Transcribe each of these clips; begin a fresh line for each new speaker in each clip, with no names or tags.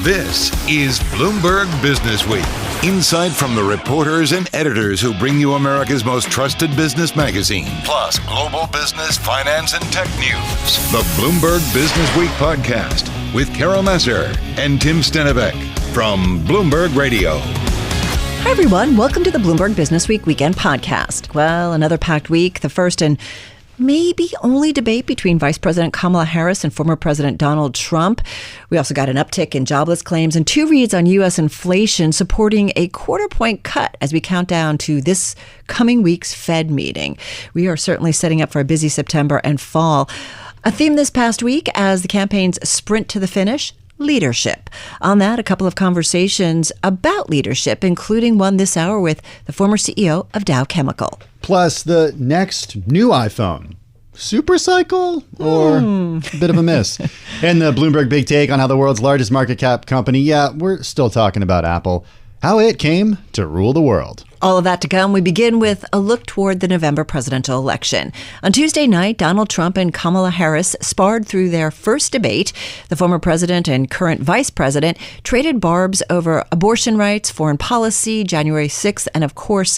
This is Bloomberg Businessweek. Insight from the reporters and editors who bring you America's most trusted business magazine, plus global business, finance, and tech news. The Bloomberg Businessweek podcast with Carol Massar and Tim Stenovec from Bloomberg Radio.
Hi, everyone. Welcome to the Bloomberg Businessweek Weekend Podcast. Well, another packed week, the first and maybe only debate between Vice President Kamala Harris and former President Donald Trump. We also got an uptick in jobless claims and two reads on U.S. inflation supporting a quarter-point cut as we count down to this coming week's Fed meeting. We are certainly setting up for a busy September and fall. A theme this past week as the campaigns sprint to the finish: leadership. On that, a couple of conversations about leadership, including one this hour with the former CEO of Dow Chemical.
Plus, the next new iPhone. Supercycle or a bit of a miss? And the Bloomberg Big Take on how the world's largest market cap company, we're still talking about Apple, how it came to rule the world.
All of that to come. We begin with a look toward the November presidential election. On Tuesday night, Donald Trump and Kamala Harris sparred through their first debate. The former president and current vice president traded barbs over abortion rights, foreign policy, January 6th, and of course,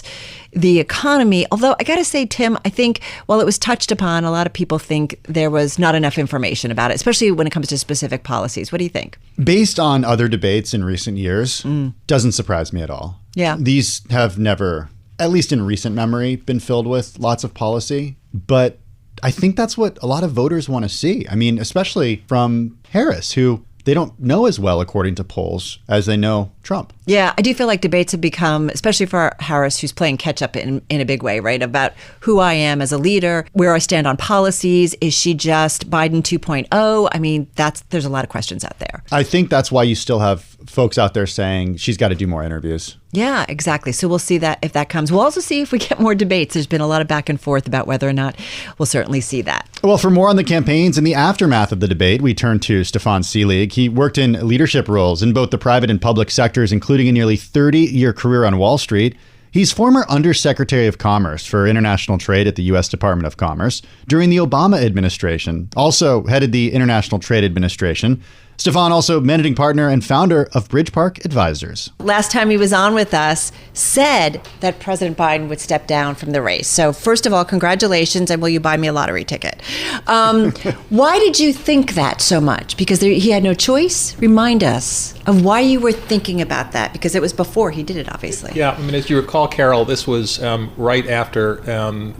the economy. Although I got to say, Tim, I think while it was touched upon, a lot of people think there was not enough information about it, especially when it comes to specific policies. What do you think?
Based on other debates in recent years, doesn't surprise me at all.
Yeah.
These have never, at least in recent memory, been filled with lots of policy. But I think that's what a lot of voters want to see. I mean, especially from Harris, who they don't know as well, according to polls, as they know Trump.
Yeah, I do feel like debates have become, especially for Harris, who's playing catch up in a big way, right? About who I am as a leader, where I stand on policies. Is she just Biden 2.0? I mean, there's a lot of questions out there.
I think that's why you still have folks out there saying she's got to do more interviews.
Yeah, exactly. So we'll see that if that comes. We'll also see if we get more debates. There's been a lot of back and forth about whether or not we'll certainly see that.
Well, for more on the campaigns and the aftermath of the debate, we turn to Stefan Seelig. He worked in leadership roles in both the private and public sectors, including a nearly 30-year career on Wall Street. He's former Undersecretary of Commerce for International Trade at the U.S. Department of Commerce during the Obama administration, also headed the International Trade Administration. Stefan, also managing partner and founder of Bridge Park Advisors.
Last time he was on with us, said that President Biden would step down from the race. So first of all, congratulations, and will you buy me a lottery ticket? Why did you think that so much? Because he had no choice? Remind us of why you were thinking about that, because it was before he did it, obviously.
Yeah, I mean, as you recall, Carol, this was right after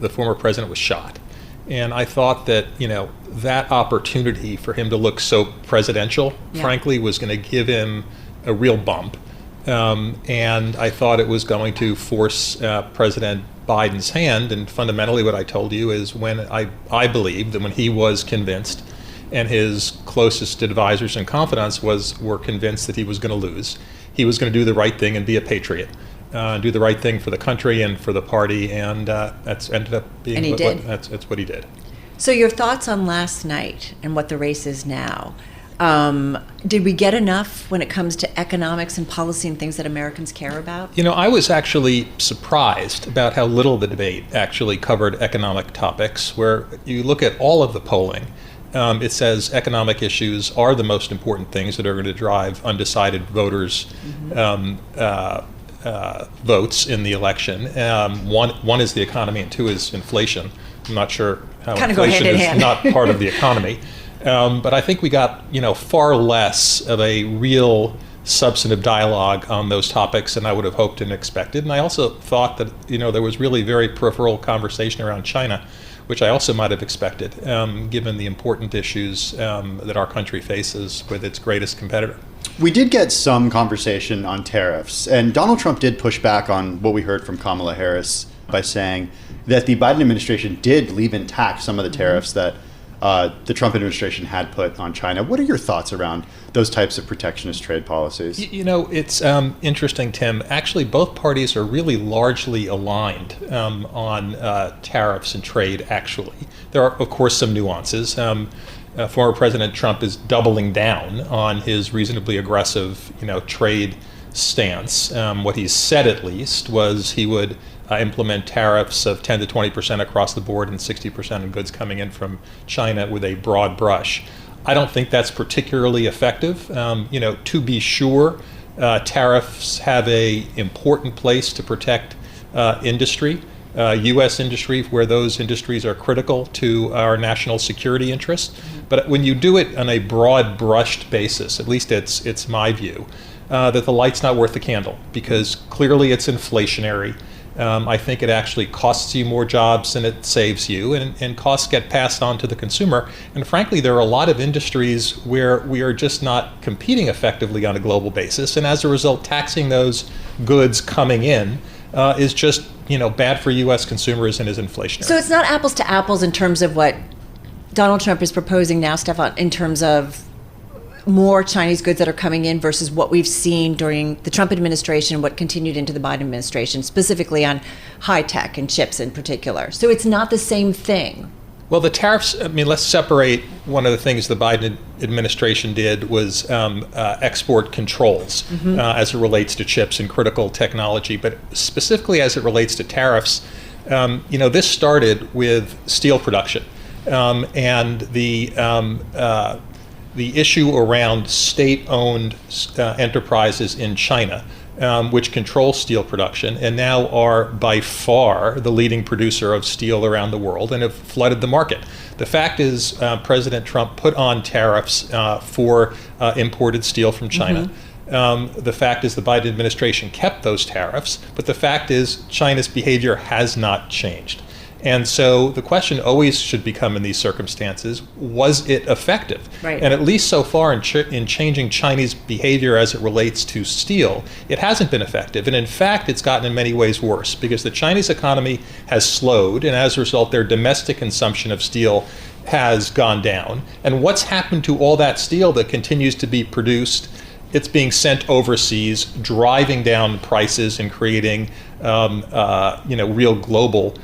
the former president was shot. And I thought that, that opportunity for him to look so presidential, frankly, was going to give him a real bump. And I thought it was going to force President Biden's hand. And fundamentally what I told you is when I believed that when he was convinced and his closest advisors and confidants were convinced that he was going to lose, he was going to do the right thing and be a patriot. Do the right thing for the country and for the party, and that's ended up being that's what he did.
So your thoughts on last night and what the race is now. Did we get enough when it comes to economics and policy and things that Americans care about?
I was actually surprised about how little the debate actually covered economic topics. Where you look at all of the polling, it says economic issues are the most important things that are going to drive undecided voters' votes in the election. One is the economy, and two is inflation. I'm not sure how
kind of
inflation
is
hand. Not part of the economy. But I think we got far less of a real substantive dialogue on those topics than I would have hoped and expected. And I also thought that there was really very peripheral conversation around China, which I also might have expected, given the important issues that our country faces with its greatest competitor.
We did get some conversation on tariffs, and Donald Trump did push back on what we heard from Kamala Harris by saying that the Biden administration did leave intact some of the tariffs that the Trump administration had put on China. What are your thoughts around those types of protectionist trade policies?
It's interesting, Tim. Actually, both parties are really largely aligned on tariffs and trade, actually. There are, of course, some nuances. Former President Trump is doubling down on his reasonably aggressive, trade stance. What he said, at least, was he would implement tariffs of 10 to 20% across the board and 60% on goods coming in from China with a broad brush. I don't think that's particularly effective. To be sure, tariffs have an important place to protect industry, U.S. industry, where those industries are critical to our national security interests. But when you do it on a broad brushed basis, at least it's my view, that the light's not worth the candle, because clearly it's inflationary. I think it actually costs you more jobs than it saves you, and costs get passed on to the consumer. And frankly, there are a lot of industries where we are just not competing effectively on a global basis, and as a result, taxing those goods coming in is just bad for U.S. consumers and is inflationary.
So it's not apples to apples in terms of what Donald Trump is proposing now, Stefan, in terms of more Chinese goods that are coming in versus what we've seen during the Trump administration, what continued into the Biden administration, specifically on high tech and chips in particular. So it's not the same thing.
Well, the tariffs, let's separate. One of the things the Biden administration did was export controls as it relates to chips and critical technology. But specifically as it relates to tariffs, this started with steel production. And the issue around state-owned enterprises in China, which control steel production and now are by far the leading producer of steel around the world and have flooded the market. The fact is, President Trump put on tariffs for imported steel from China. The fact is the Biden administration kept those tariffs, but the fact is China's behavior has not changed. And so the question always should become in these circumstances, was it effective?
Right.
And at least so far in changing Chinese behavior as it relates to steel, it hasn't been effective. And in fact, it's gotten in many ways worse, because the Chinese economy has slowed, and as a result, their domestic consumption of steel has gone down. And what's happened to all that steel that continues to be produced? It's being sent overseas, driving down prices and creating real global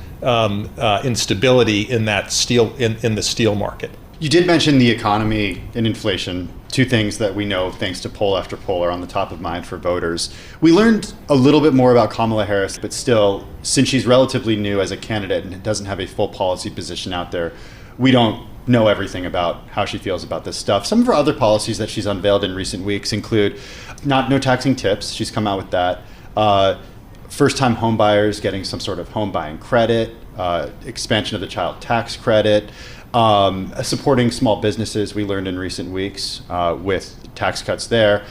instability in that steel in the steel market.
You did mention the economy and inflation, two things that we know, thanks to poll after poll, are on the top of mind for voters. We learned a little bit more about Kamala Harris, but still, since she's relatively new as a candidate and doesn't have a full policy position out there, we don't know everything about how she feels about this stuff. Some of her other policies that she's unveiled in recent weeks include no taxing tips. She's come out with that. First-time home buyers getting some sort of home buying credit, expansion of the child tax credit, supporting small businesses, we learned in recent weeks, with tax cuts there.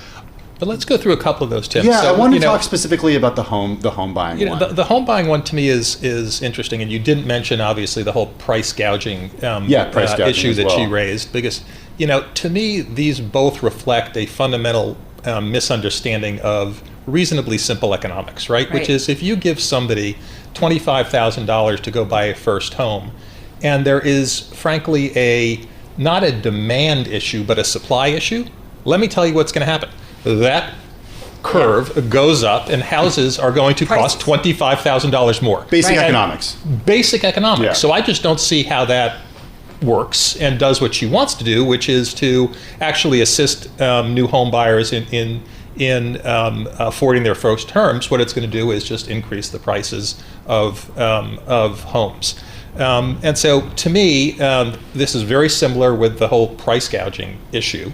But let's go through a couple of those tips.
Yeah, so, I want to talk specifically about the home buying one.
The home buying one to me is interesting, and you didn't mention obviously the whole price gouging, issue that she raised, because to me these both reflect a fundamental misunderstanding of reasonably simple economics, right? Which is, if you give somebody $25,000 to go buy a first home, and there is frankly not a demand issue but a supply issue, let me tell you what's going to happen. That curve goes up, and houses are going to cost $25,000 more.
Basic economics.
Basic economics.
Yeah.
So I just don't see how that works and does what she wants to do, which is to actually assist new home buyers in affording their first terms. What it's going to do is just increase the prices of homes. And so to me, this is very similar with the whole price gouging issue,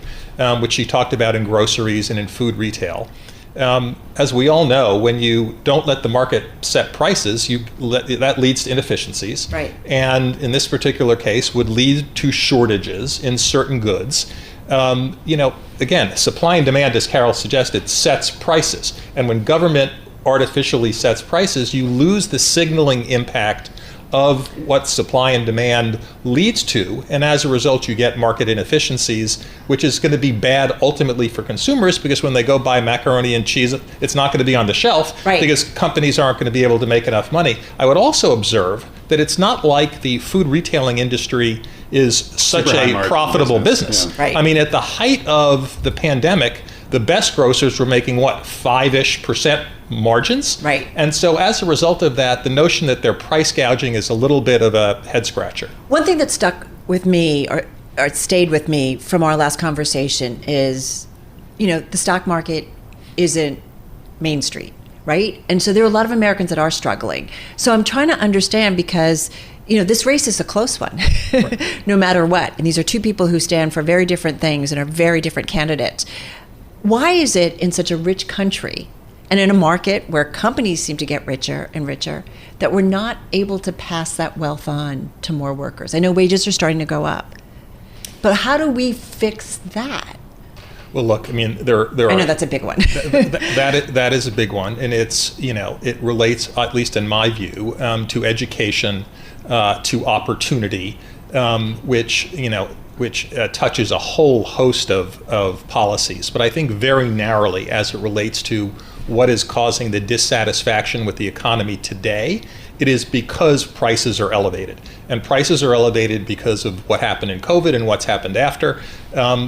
which she talked about in groceries and in food retail. As we all know, when you don't let the market set prices, that leads to inefficiencies.
Right.
And in this particular case, would lead to shortages in certain goods. Again, supply and demand, as Carol suggested, sets prices. And when government artificially sets prices, you lose the signaling impact of what supply and demand leads to, and as a result you get market inefficiencies, which is going to be bad ultimately for consumers, because when they go buy macaroni and cheese, it's not going to be on the shelf, because companies aren't going to be able to make enough money. I would also observe that it's not like the food retailing industry is such a profitable business.
Yeah.
I mean, at the height of the pandemic, the best grocers were making 5-ish% margins.
Right.
And so as a result of that, the notion that they're price gouging is a little bit of a head scratcher.
One thing that stuck with me or stayed with me from our last conversation is, the stock market isn't Main Street, right? And so there are a lot of Americans that are struggling. So I'm trying to understand, because this race is a close one, no matter what. And these are two people who stand for very different things and are very different candidates. Why is it in such a rich country and in a market where companies seem to get richer and richer that we're not able to pass that wealth on to more workers? I know wages are starting to go up, but how do we fix that?
Well, look, I mean, there
I know that's a big one.
that is a big one, and it relates, at least in my view, to education, to opportunity, which touches a whole host of policies. But I think very narrowly, as it relates to what is causing the dissatisfaction with the economy today, it is because prices are elevated. And prices are elevated because of what happened in COVID and what's happened after,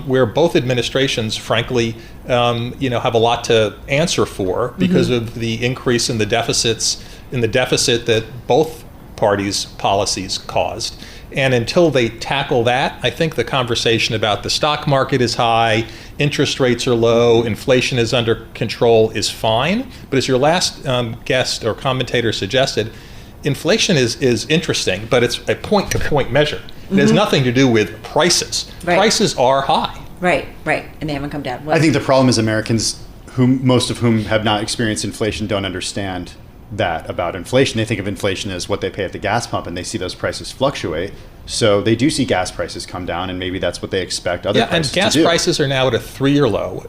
where both administrations, frankly, have a lot to answer for because of the increase in the deficit that both parties' policies caused. And until they tackle that, I think the conversation about the stock market is high, interest rates are low, inflation is under control is fine. But as your last guest or commentator suggested, inflation is interesting, but it's a point-to-point measure. It has nothing to do with prices.
Right.
Prices are high.
Right, and they haven't come down.
I think the problem is Americans, most of whom have not experienced inflation, don't understand that about inflation. They think of inflation as what they pay at the gas pump, and they see those prices fluctuate. So they do see gas prices come down, and maybe that's what they expect other prices to do.
And gas prices are now at a 3-year low.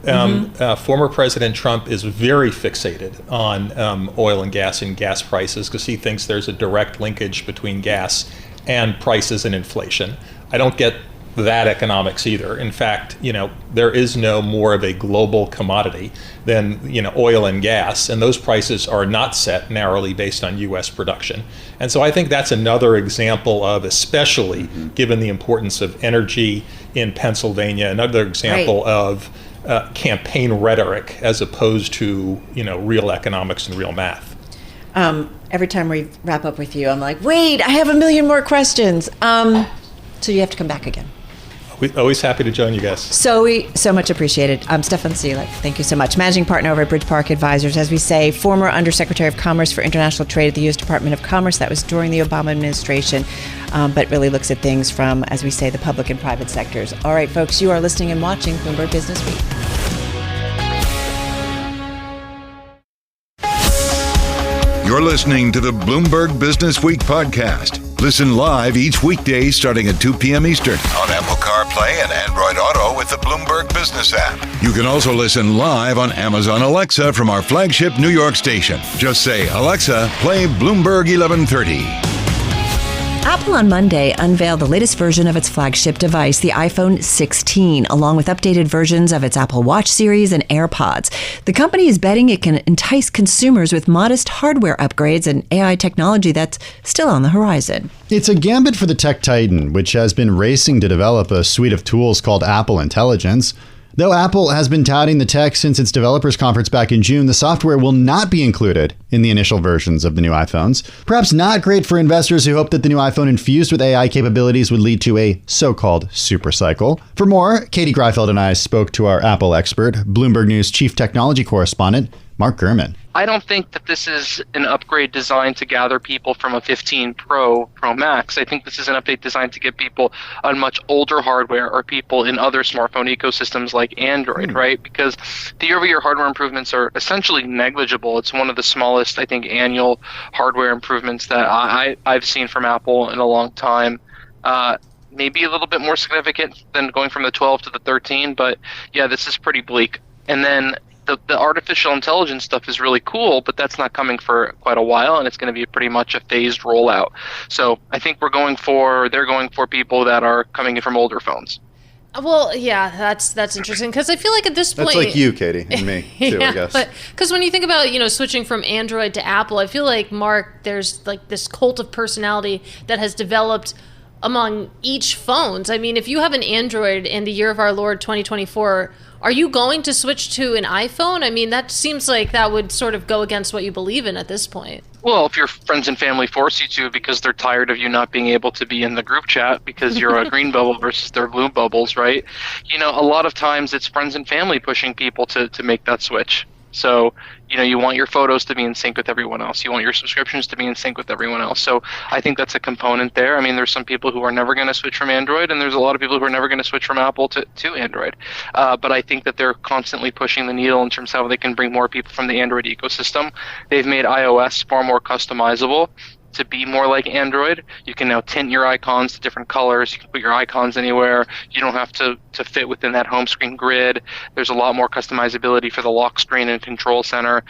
Former President Trump is very fixated on oil and gas prices because he thinks there's a direct linkage between gas and prices and inflation. I don't get that economics either. In fact, there is no more of a global commodity than oil and gas, and those prices are not set narrowly based on U.S. production. And so I think that's another example of, especially given the importance of energy in Pennsylvania, another example of campaign rhetoric as opposed to real economics and real math.
Every time we wrap up with you, I'm like, wait, I have a million more questions. So you have to come back again.
We're always happy to join you guys. So
much appreciated. Stefan Stenovec, thank you so much. Managing partner over at Bridge Park Advisors, as we say, former Undersecretary of Commerce for International Trade at the U.S. Department of Commerce. That was during the Obama administration, but really looks at things from, as we say, the public and private sectors. All right, folks, you are listening and watching Bloomberg Business Week.
You're listening to the Bloomberg Business Week podcast. Listen live each weekday starting at 2 p.m. Eastern on Apple CarPlay and Android Auto with the Bloomberg Business App. You can also listen live on Amazon Alexa from our flagship New York station. Just say, Alexa, play Bloomberg 1130.
Apple on Monday unveiled the latest version of its flagship device, the iPhone 16, along with updated versions of its Apple Watch series and AirPods. The company is betting it can entice consumers with modest hardware upgrades and AI technology that's still on the horizon.
It's a gambit for the tech titan, which has been racing to develop a suite of tools called Apple Intelligence. Though Apple has been touting the tech since its developers conference back in June, the software will not be included in the initial versions of the new iPhones. Perhaps not great for investors who hope that the new iPhone infused with AI capabilities would lead to a so-called supercycle. For more, Katie Greifeld and I spoke to our Apple expert, Bloomberg News chief technology correspondent, Mark Gurman.
I don't think that this is an upgrade designed to gather people from a 15 Pro Max. I think this is an update designed to get people on much older hardware or people in other smartphone ecosystems like Android, right? Because the year-over-year hardware improvements are essentially negligible. It's one of the smallest, I think, annual hardware improvements that I've seen from Apple in a long time. Maybe a little bit more significant than going from the 12 to the 13, but yeah, this is pretty bleak. And then the artificial intelligence stuff is really cool, but that's not coming for quite a while, and it's going to be pretty much a phased rollout. So I think they're going for people that are coming in from older phones.
Well, yeah, that's interesting, because I feel like at this point...
That's like you, Katie, and me, too,
yeah,
I guess.
But because when you think about, switching from Android to Apple, I feel like, Mark, there's like this cult of personality that has developed among each phones. I mean, if you have an Android in the year of our Lord 2024, are you going to switch to an iPhone? I mean, that seems like that would sort of go against what you believe in at this point.
Well, if your friends and family force you to because they're tired of you not being able to be in the group chat because you're a green bubble versus their blue bubbles, right? A lot of times it's friends and family pushing people to make that switch. So, you want your photos to be in sync with everyone else. You want your subscriptions to be in sync with everyone else. So I think that's a component there. I mean, there's some people who are never going to switch from Android, and there's a lot of people who are never going to switch from Apple to Android. But I think that they're constantly pushing the needle in terms of how they can bring more people from the Android ecosystem. They've made iOS far more customizable to be more like Android. You can now tint your icons to different colors. You can put your icons anywhere. You don't have to fit within that home screen grid. There's a lot more customizability for the lock screen and control center.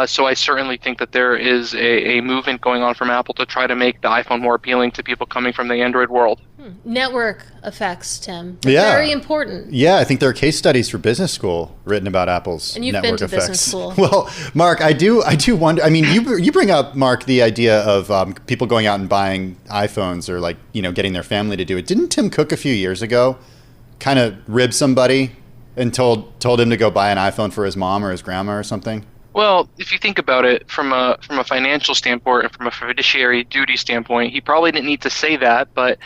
So I certainly think that there is a movement going on from Apple to try to make the iPhone more appealing to people coming from the Android world.
Network effects, Tim.
Yeah.
Very important.
Yeah, I think there are case studies for business school written about Apple's
and you've
network
been to
effects.
business school.
Well, Mark, I do wonder. I mean, you bring up, Mark, the idea of people going out and buying iPhones or getting their family to do it. Didn't Tim Cook a few years ago kind of rib somebody and told him to go buy an iPhone for his mom or his grandma or something?
Well, if you think about it from a financial standpoint and from a fiduciary duty standpoint, he probably didn't need to say that, but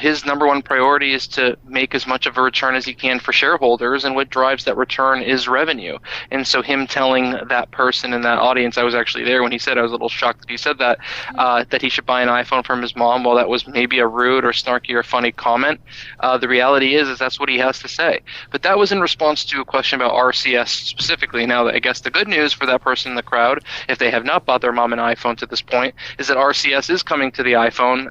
his number one priority is to make as much of a return as he can for shareholders, and what drives that return is revenue. And so him telling that person in that audience, I was actually there when he said, I was a little shocked that he said that, that he should buy an iPhone from his mom, well, that was maybe a rude or snarky or funny comment. The reality is that's what he has to say. But that was in response to a question about RCS specifically. Now, I guess the good news for that person in the crowd, if they have not bought their mom an iPhone to this point, is that RCS is coming to the iPhone,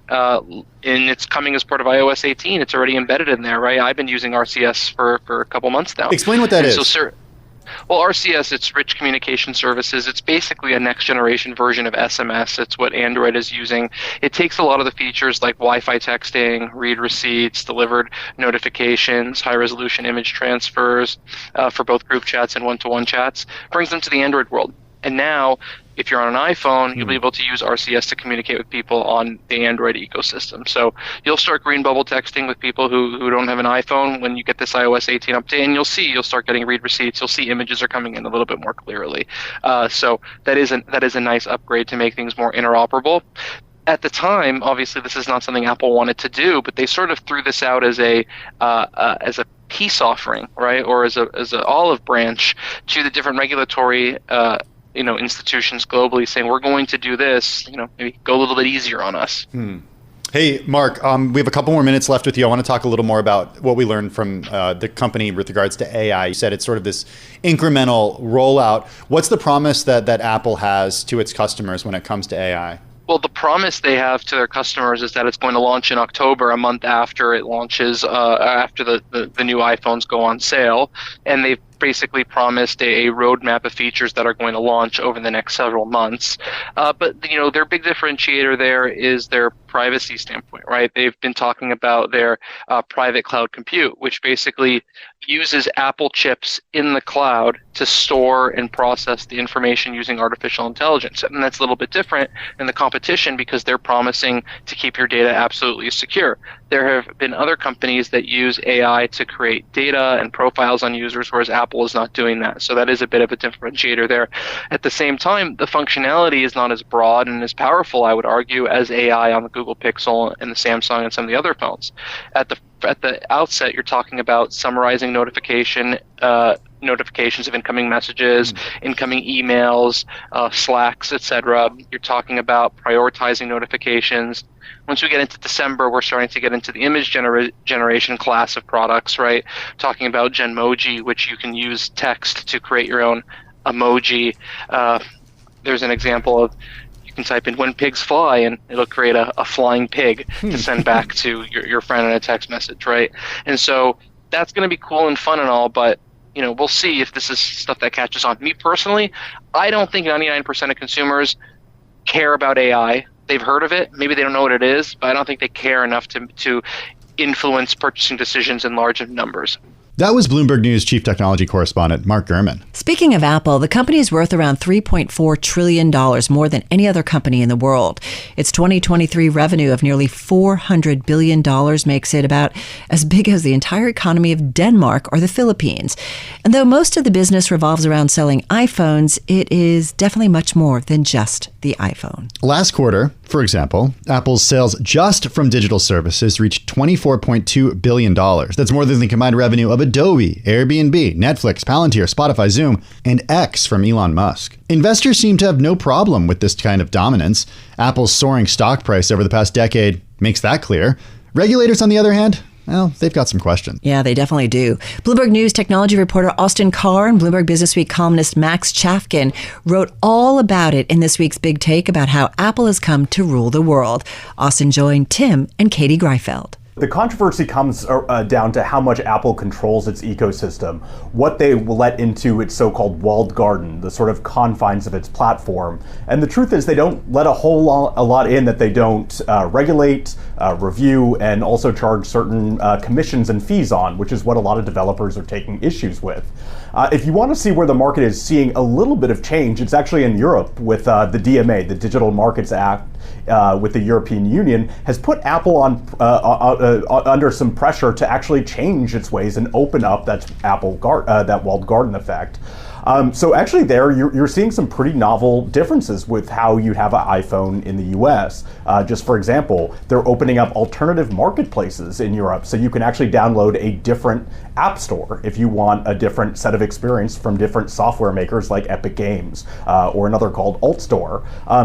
and it's coming as part of iOS 18. It's already embedded in there, right? I've been using RCS for a couple months now.
Explain what that is.
Well, RCS, it's Rich Communication Services. It's basically a next generation version of SMS. It's what Android is using. It takes a lot of the features like Wi-Fi texting, read receipts, delivered notifications, high resolution image transfers for both group chats and one-to-one chats, brings them to the Android world. And now, if you're on an iPhone, you'll be able to use RCS to communicate with people on the Android ecosystem. So you'll start green bubble texting with people who don't have an iPhone when you get this iOS 18 update, and you'll start getting read receipts. You'll see images are coming in a little bit more clearly. So that is a nice upgrade to make things more interoperable. At the time, obviously, this is not something Apple wanted to do, but they sort of threw this out as a peace offering, right, or as a olive branch to the different regulatory institutions globally, saying we're going to do this, maybe go a little bit easier on us.
Hey, Mark, we have a couple more minutes left with you. I want to talk a little more about what we learned from the company with regards to AI. You said it's sort of this incremental rollout. What's the promise that Apple has to its customers when it comes to AI?
Well, the promise they have to their customers is that it's going to launch in October, a month after it launches, after the new iPhones go on sale. And they've basically promised a roadmap of features that are going to launch over the next several months. But their big differentiator there is their privacy standpoint, right? They've been talking about their private cloud compute, which basically uses Apple chips in the cloud to store and process the information using artificial intelligence. And that's a little bit different than the competition because they're promising to keep your data absolutely secure. There have been other companies that use AI to create data and profiles on users, whereas Apple is not doing that. So that is a bit of a differentiator there. At the same time, the functionality is not as broad and as powerful, I would argue, as AI on the Google Pixel and the Samsung and some of the other phones. At the outset, you're talking about summarizing notifications of incoming messages, incoming emails, Slacks, etc. You're talking about prioritizing notifications. Once we get into December, we're starting to get into the image generation class of products, right? Talking about Genmoji, which you can use text to create your own emoji. There's an example of you can type in "when pigs fly" and it'll create a flying pig to send back to your friend in a text message, right? And so that's going to be cool and fun and all, but we'll see if this is stuff that catches on. Me personally, I don't think 99% of consumers care about AI. They've heard of it. Maybe they don't know what it is, but I don't think they care enough to influence purchasing decisions in large numbers.
That was Bloomberg News Chief Technology Correspondent Mark Gurman.
Speaking of Apple, the company is worth around $3.4 trillion, more than any other company in the world. Its 2023 revenue of nearly $400 billion makes it about as big as the entire economy of Denmark or the Philippines. And though most of the business revolves around selling iPhones, it is definitely much more than just the iPhone.
Last quarter, for example, Apple's sales just from digital services reached $24.2 billion. That's more than the combined revenue of Adobe, Airbnb, Netflix, Palantir, Spotify, Zoom, and X from Elon Musk. Investors seem to have no problem with this kind of dominance. Apple's soaring stock price over the past decade makes that clear. Regulators, on the other hand, well, they've got some questions.
Yeah, they definitely do. Bloomberg News technology reporter Austin Carr and Bloomberg Businessweek columnist Max Chafkin wrote all about it in this week's Big Take about how Apple has come to rule the world. Austin joined Tim and Katie Greifeld.
The controversy comes down to how much Apple controls its ecosystem, what they will let into its so-called walled garden, the sort of confines of its platform. And the truth is they don't let a lot in that they don't regulate, review, and also charge certain commissions and fees on, which is what a lot of developers are taking issues with. If you want to see where the market is seeing a little bit of change, it's actually in Europe with the DMA, the Digital Markets Act, with the European Union, has put Apple on under some pressure to actually change its ways and open up that walled garden effect. So actually there, you're seeing some pretty novel differences with how you have an iPhone in the US. Just for example, they're opening up alternative marketplaces in Europe, so you can actually download a different app store if you want a different set of experience from different software makers like Epic Games or another called Alt Store.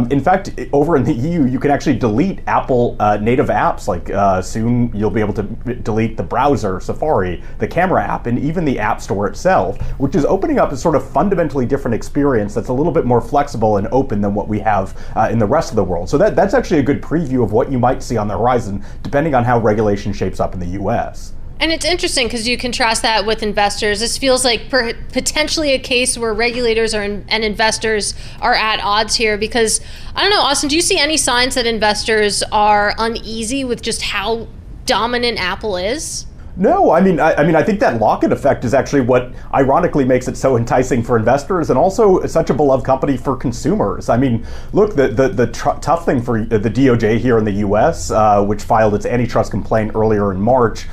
In fact, over in the EU, you can actually delete Apple native apps, like soon you'll be able to delete the browser, Safari, the camera app, and even the App Store itself, which is opening up a sort of fundamentally different experience that's a little bit more flexible and open than what we have in the rest of the world. So that's actually a good preview of what you might see on the horizon, depending on how regulation shapes up in the US.
And it's interesting because you contrast that with investors. This feels like potentially a case where regulators and investors are at odds here because, I don't know, Austin, do you see any signs that investors are uneasy with just how dominant Apple is?
No, I mean, I think that lock-in effect is actually what ironically makes it so enticing for investors and also such a beloved company for consumers. I mean, look, the tough thing for the DOJ here in the U.S., which filed its antitrust complaint earlier in March,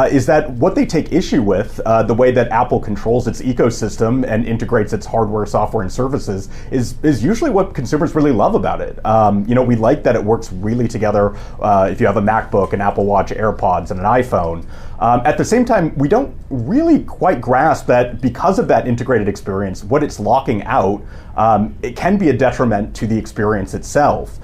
is that what they take issue with, the way that Apple controls its ecosystem and integrates its hardware, software, and services, is usually what consumers really love about it. We like that it works really together if you have a MacBook, an Apple Watch, AirPods, and an iPhone. At the same time, we don't really quite grasp that because of that integrated experience, what it's locking out, it can be a detriment to the experience itself,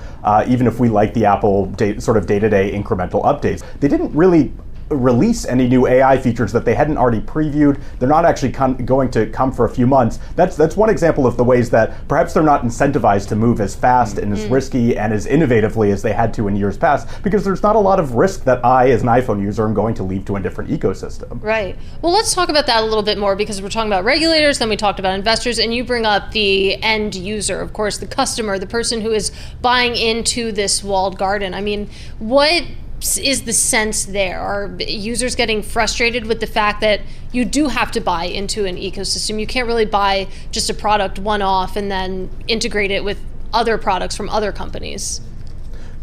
even if we like the Apple sort of day-to-day incremental updates. They didn't really release any new AI features that they hadn't already previewed. They're not actually going to come for a few months. That's one example of the ways that perhaps they're not incentivized to move as fast and as risky and as innovatively as they had to in years past, because there's not a lot of risk that I, as an iPhone user, am going to leave to a different ecosystem.
Right. Well, let's talk about that a little bit more, because we're talking about regulators, then we talked about investors, and you bring up the end user, of course, the customer, the person who is buying into this walled garden. I mean, what is the sense there? Are users getting frustrated with the fact that you do have to buy into an ecosystem? You can't really buy just a product one-off and then integrate it with other products from other companies.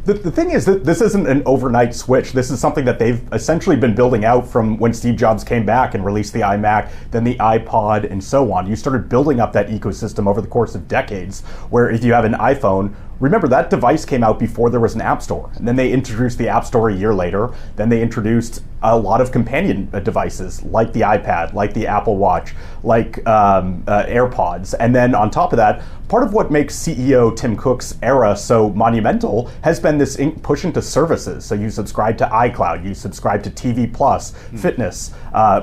The thing is that this isn't an overnight switch. This is something that they've essentially been building out from when Steve Jobs came back and released the iMac, then the iPod, and so on. You started building up that ecosystem over the course of decades, where if you have an iPhone, remember that device came out before there was an App Store. And then they introduced the App Store a year later. Then they introduced a lot of companion devices like the iPad, like the Apple Watch, like AirPods. And then on top of that, part of what makes CEO Tim Cook's era so monumental has been this push into services. So you subscribe to iCloud, you subscribe to TV Plus, fitness,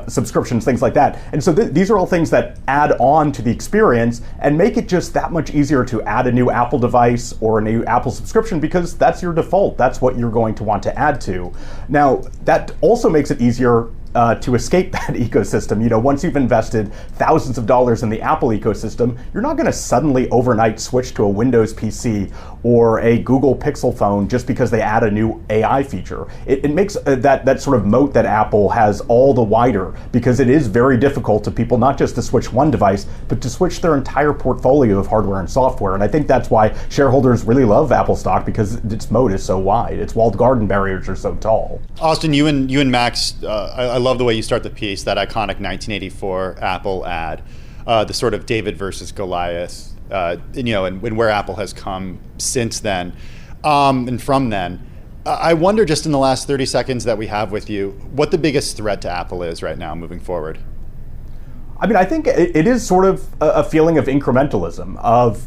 subscriptions, things like that. And so these are all things that add on to the experience and make it just that much easier to add a new Apple device or a new Apple subscription, because that's your default. That's what you're going to want to add to. Now, that also makes it easier to escape that ecosystem. You know, once you've invested thousands of dollars in the Apple ecosystem, you're not going to suddenly overnight switch to a Windows PC or a Google Pixel phone just because they add a new AI feature. It makes that sort of moat that Apple has all the wider, because it is very difficult to people not just to switch one device, but to switch their entire portfolio of hardware and software. And I think that's why shareholders really love Apple stock, because its moat is so wide. Its walled garden barriers are so tall.
Austin, you and Max, I love the way you start the piece, that iconic 1984 Apple ad. the sort of David versus Goliath, and where Apple has come since then, and from then. I wonder, just in the last 30 seconds that we have with you, what the biggest threat to Apple is right now moving forward.
I mean, I think it is sort of a feeling of incrementalism, of,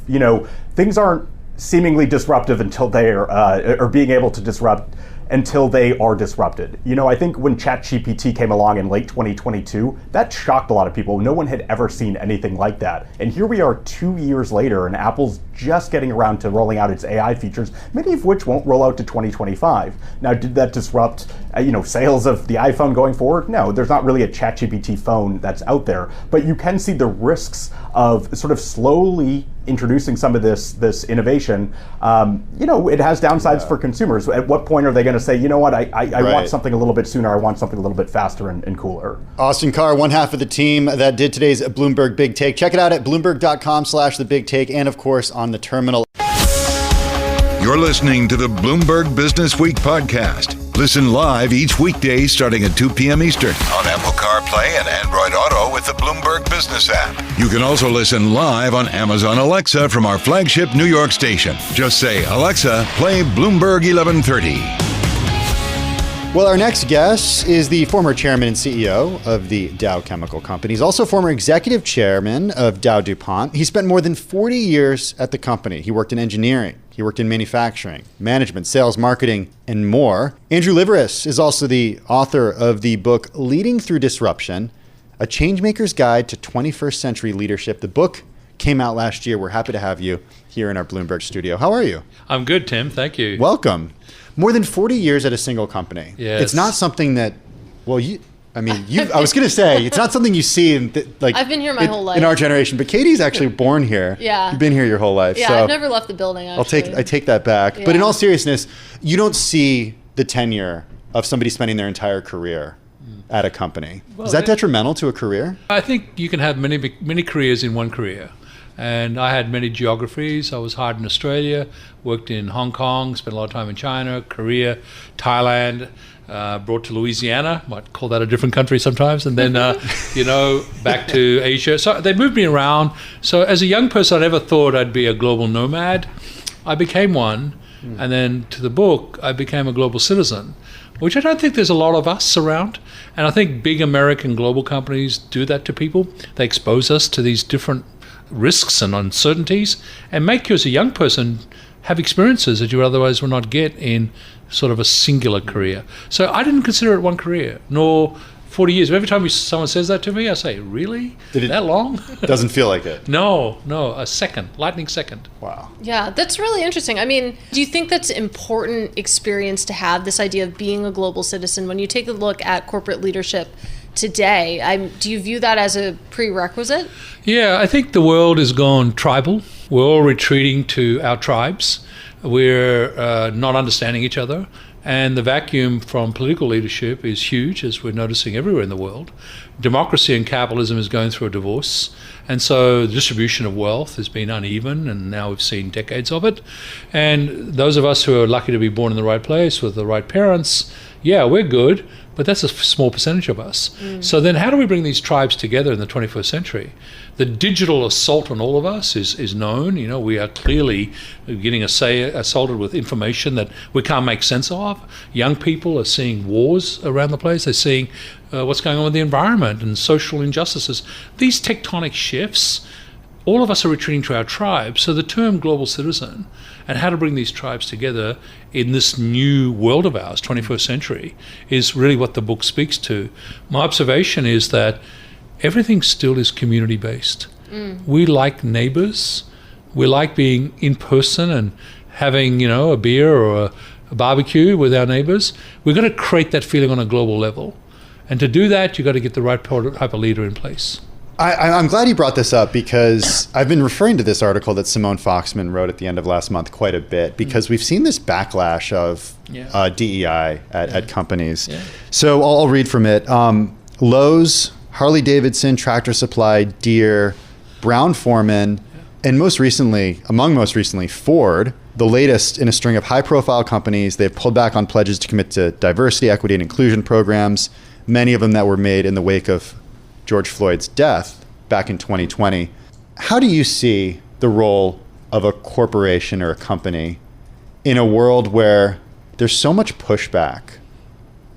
things aren't seemingly disruptive until they are, or being able to disrupt until they are disrupted. I think when ChatGPT came along in late 2022, that shocked a lot of people. No one had ever seen anything like that. And here we are 2 years later, and Apple's just getting around to rolling out its AI features, many of which won't roll out to 2025. Now, did that disrupt, sales of the iPhone going forward? No, there's not really a ChatGPT phone that's out there. But you can see the risks of sort of slowly introducing some of this innovation. It has downsides for consumers. At what point are they going to say, I want something a little bit sooner, I want something a little bit faster and cooler?
Austin Carr, one half of the team that did today's Bloomberg Big Take. Check it out at bloomberg.com/thebigtake, and of course on the terminal.
You're listening to the Bloomberg Business Week podcast. Listen live each weekday starting at 2 p.m. Eastern on Apple CarPlay and Android Auto with the Bloomberg Business App. You can also listen live on Amazon Alexa from our flagship New York station. Just say, Alexa, play Bloomberg 1130.
Well, our next guest is the former chairman and CEO of the Dow Chemical Company. He's also former executive chairman of Dow DuPont. He spent more than 40 years at the company. He worked in engineering. He worked in manufacturing, management, sales, marketing, and more. Andrew Liveris is also the author of the book Leading Through Disruption, A Changemaker's Guide to 21st Century Leadership. The book came out last year. We're happy to have you here in our Bloomberg studio. How are you?
I'm good, Tim. Thank you.
Welcome. More than 40 years at a single company.
Yes.
It's not something that, I was going to say, it's not something you see
I've been here my whole life.
In our generation, but Katie's actually born here.
Yeah.
You've been here your whole life.
Yeah,
so
I've never left the building, actually.
I take that back.
Yeah.
But in all seriousness, you don't see the tenure of somebody spending their entire career at a company. Is that detrimental to a career?
I think you can have many careers in one career. And I had many geographies. I was hired in Australia, worked in Hong Kong, spent a lot of time in China, Korea, Thailand, brought to Louisiana, might call that a different country sometimes, and then, back to Asia. So they moved me around. So as a young person, I never thought I'd be a global nomad. I became one. And then to the book, I became a global citizen, which I don't think there's a lot of us around. And I think big American global companies do that to people. They expose us to these different risks and uncertainties and make you as a young person have experiences that you otherwise would not get in sort of a singular career. So I didn't consider it one career, nor 40 years. Every time someone says that to me, I say, really? That long?
Doesn't feel like it.
No, a second, lightning second.
Wow.
Yeah, that's really interesting. I mean, do you think that's important experience to have, this idea of being a global citizen? When you take a look at corporate leadership today, do you view that as a prerequisite?
Yeah, I think the world has gone tribal. We're all retreating to our tribes. We're not understanding each other. And the vacuum from political leadership is huge, as we're noticing everywhere in the world. Democracy and capitalism is going through a divorce. And so the distribution of wealth has been uneven, and now we've seen decades of it. And those of us who are lucky to be born in the right place with the right parents, yeah, we're good, but that's a small percentage of us. So then how do we bring these tribes together in the 21st century? The digital assault on all of us is known. We are clearly getting assaulted with information that we can't make sense of. Young people are seeing wars around the place. They're seeing what's going on with the environment and social injustices. These tectonic shifts, all of us are retreating to our tribes. So the term global citizen and how to bring these tribes together in this new world of ours, 21st century, is really what the book speaks to. My observation is that everything still is community-based. We like neighbors. We like being in person and having, a beer or a barbecue with our neighbors. We're going to create that feeling on a global level. And to do that, you've got to get the right type of leader in place.
I'm glad you brought this up, because I've been referring to this article that Simone Foxman wrote at the end of last month quite a bit, because we've seen this backlash of DEI at companies. Yeah. So I'll read from it. Lowe's, Harley-Davidson, Tractor Supply, Deere, Brown-Forman, and most recently, Ford, the latest in a string of high-profile companies. They've pulled back on pledges to commit to diversity, equity, and inclusion programs, many of them that were made in the wake of George Floyd's death. back in 2020. How do you see the role of a corporation or a company in a world where there's so much pushback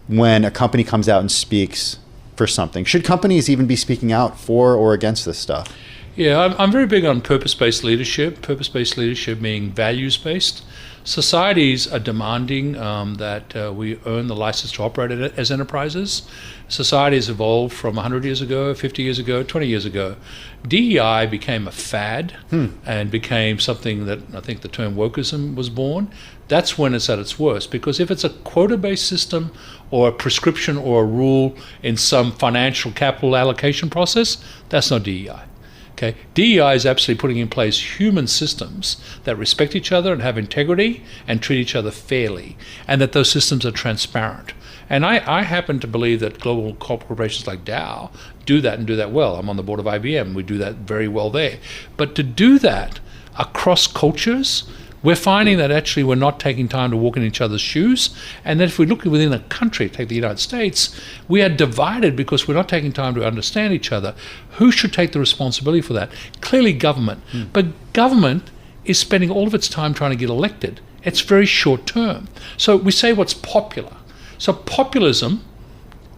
when a company comes out and speaks for something? Should companies even be speaking out for or against this stuff?
Yeah, I'm very big on purpose-based leadership being values-based. Societies are demanding that we earn the license to operate as enterprises. Society has evolved from 100 years ago, 50 years ago, 20 years ago. DEI became a fad and became something that I think the term wokeism was born. That's when it's at its worst, because if it's a quota-based system or a prescription or a rule in some financial capital allocation process, that's not DEI. Okay, DEI is absolutely putting in place human systems that respect each other and have integrity and treat each other fairly, and that those systems are transparent. And I happen to believe that global corporations like Dow do that and do that well. I'm on the board of IBM. We do that very well there. But to do that across cultures, we're finding that actually we're not taking time to walk in each other's shoes. And that if we look within a country, take the United States, we are divided because we're not taking time to understand each other. Who should take the responsibility for that? Clearly government. But government is spending all of its time trying to get elected. It's very short term. So we say what's popular. So populism,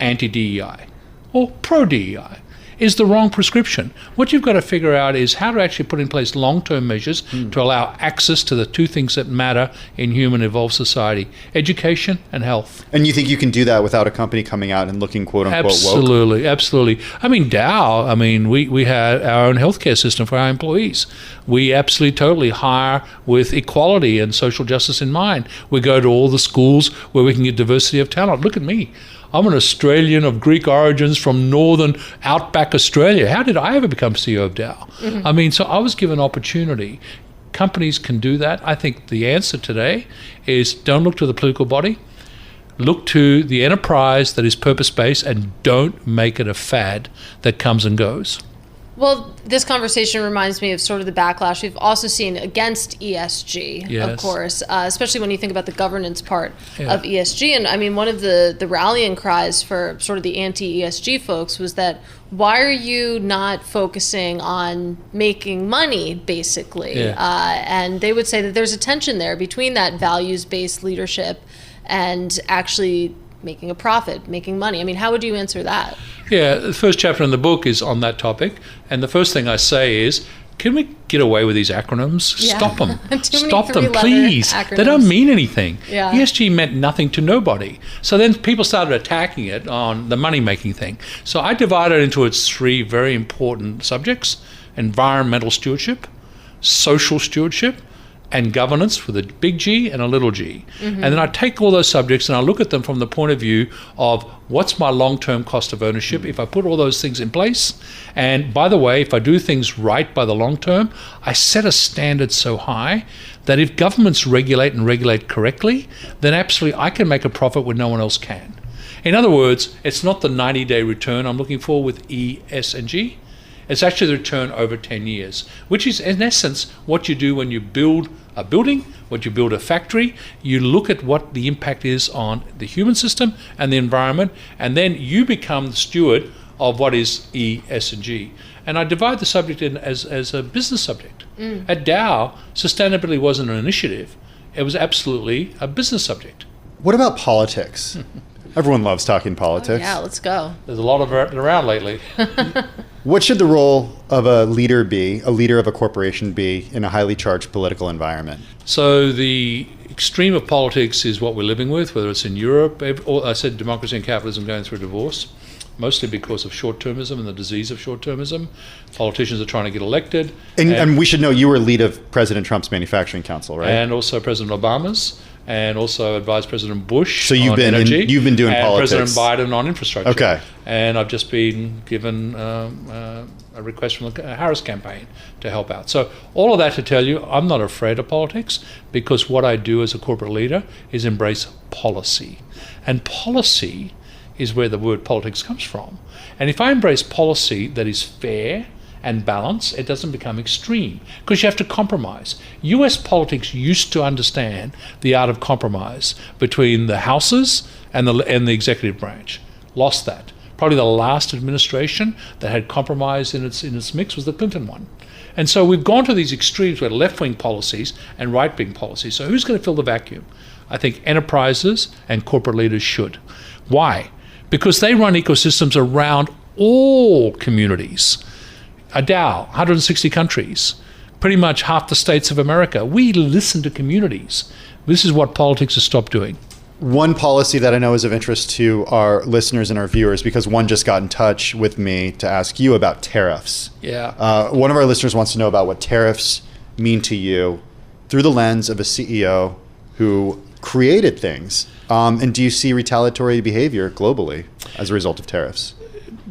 anti-DEI, or pro-DEI, is the wrong prescription. What you've got to figure out is how to actually put in place long-term measures to allow access to the two things that matter in human evolved society, education and health.
And you think you can do that without a company coming out and looking quote-unquote woke?
Absolutely. I mean, Dow, we had our own healthcare system for our employees. We absolutely totally hire with equality and social justice in mind. We go to all the schools where we can get diversity of talent. Look at me. I'm an Australian of Greek origins from northern outback Australia. How did I ever become CEO of Dow? So I was given opportunity. Companies can do that. I think the answer today is don't look to the political body. Look to the enterprise that is purpose-based and don't make it a fad that comes and goes.
Well, this conversation reminds me of sort of the backlash we've also seen against ESG, of course, especially when you think about the governance part of ESG. And I mean, one of the rallying cries for sort of the anti-ESG folks was that, why are you not focusing on making money, basically? And they would say that there's a tension there between that values-based leadership and actually making a profit, making money. I mean, how would you answer that?
Yeah, the first chapter in the book is on that topic. And the first thing I say is, can we get away with these acronyms? Stop them. Stop them, please. Acronyms. They don't mean anything. ESG meant nothing to nobody. So then people started attacking it on the money-making thing. So I divided it into its three very important subjects: environmental stewardship, social stewardship, and governance with a big G and a little g. And then I take all those subjects and I look at them from the point of view of what's my long-term cost of ownership if I put all those things in place. And by the way, if I do things right by the long term, I set a standard so high that if governments regulate and regulate correctly, then absolutely I can make a profit when no one else can. In other words, it's not the 90-day return I'm looking for with E, S, and G. It's actually the return over 10 years, which is in essence what you do when you build a building, when you build a factory. You look at what the impact is on the human system and the environment, and then you become the steward of what is E, S, and G. And I divide the subject in as a business subject. At Dow, sustainability wasn't an initiative. It was absolutely a business subject.
What about politics? Everyone loves talking politics.
Yeah, let's go.
There's a lot of it around lately.
What should the role of a leader be, a leader of a corporation be, in a highly charged political environment?
So the extreme of politics is what we're living with, whether it's in Europe. I said democracy and capitalism going through a divorce, mostly because of short-termism and the disease of short-termism. Politicians are trying to get elected.
And we should know you were lead of President Trump's Manufacturing Council, right?
And also President Obama's. And also advised President Bush
on energy. You've been doing
and
politics.
President Biden on infrastructure.
Okay.
And I've just been given a request from the Harris campaign to help out. So all of that to tell you, I'm not afraid of politics, because what I do as a corporate leader is embrace policy. And policy is where the word politics comes from. And if I embrace policy that is fair and balance, it doesn't become extreme, because you have to compromise. US politics used to understand the art of compromise between the houses and the executive branch. Lost that. Probably the last administration that had compromise in its mix was the Clinton one. And so we've gone to these extremes where left-wing policies and right-wing policies. So who's going to fill the vacuum? I think enterprises and corporate leaders should. Why? Because they run ecosystems around all communities. A Dow, 160 countries, pretty much half the states of America. We listen to communities. This is what politics has stopped doing.
One policy that I know is of interest to our listeners and our viewers, because one just got in touch with me to ask you about tariffs.
Yeah.
One of our listeners wants to know about what tariffs mean to you through the lens of a CEO who created things. And do you see retaliatory behavior globally as a result of tariffs?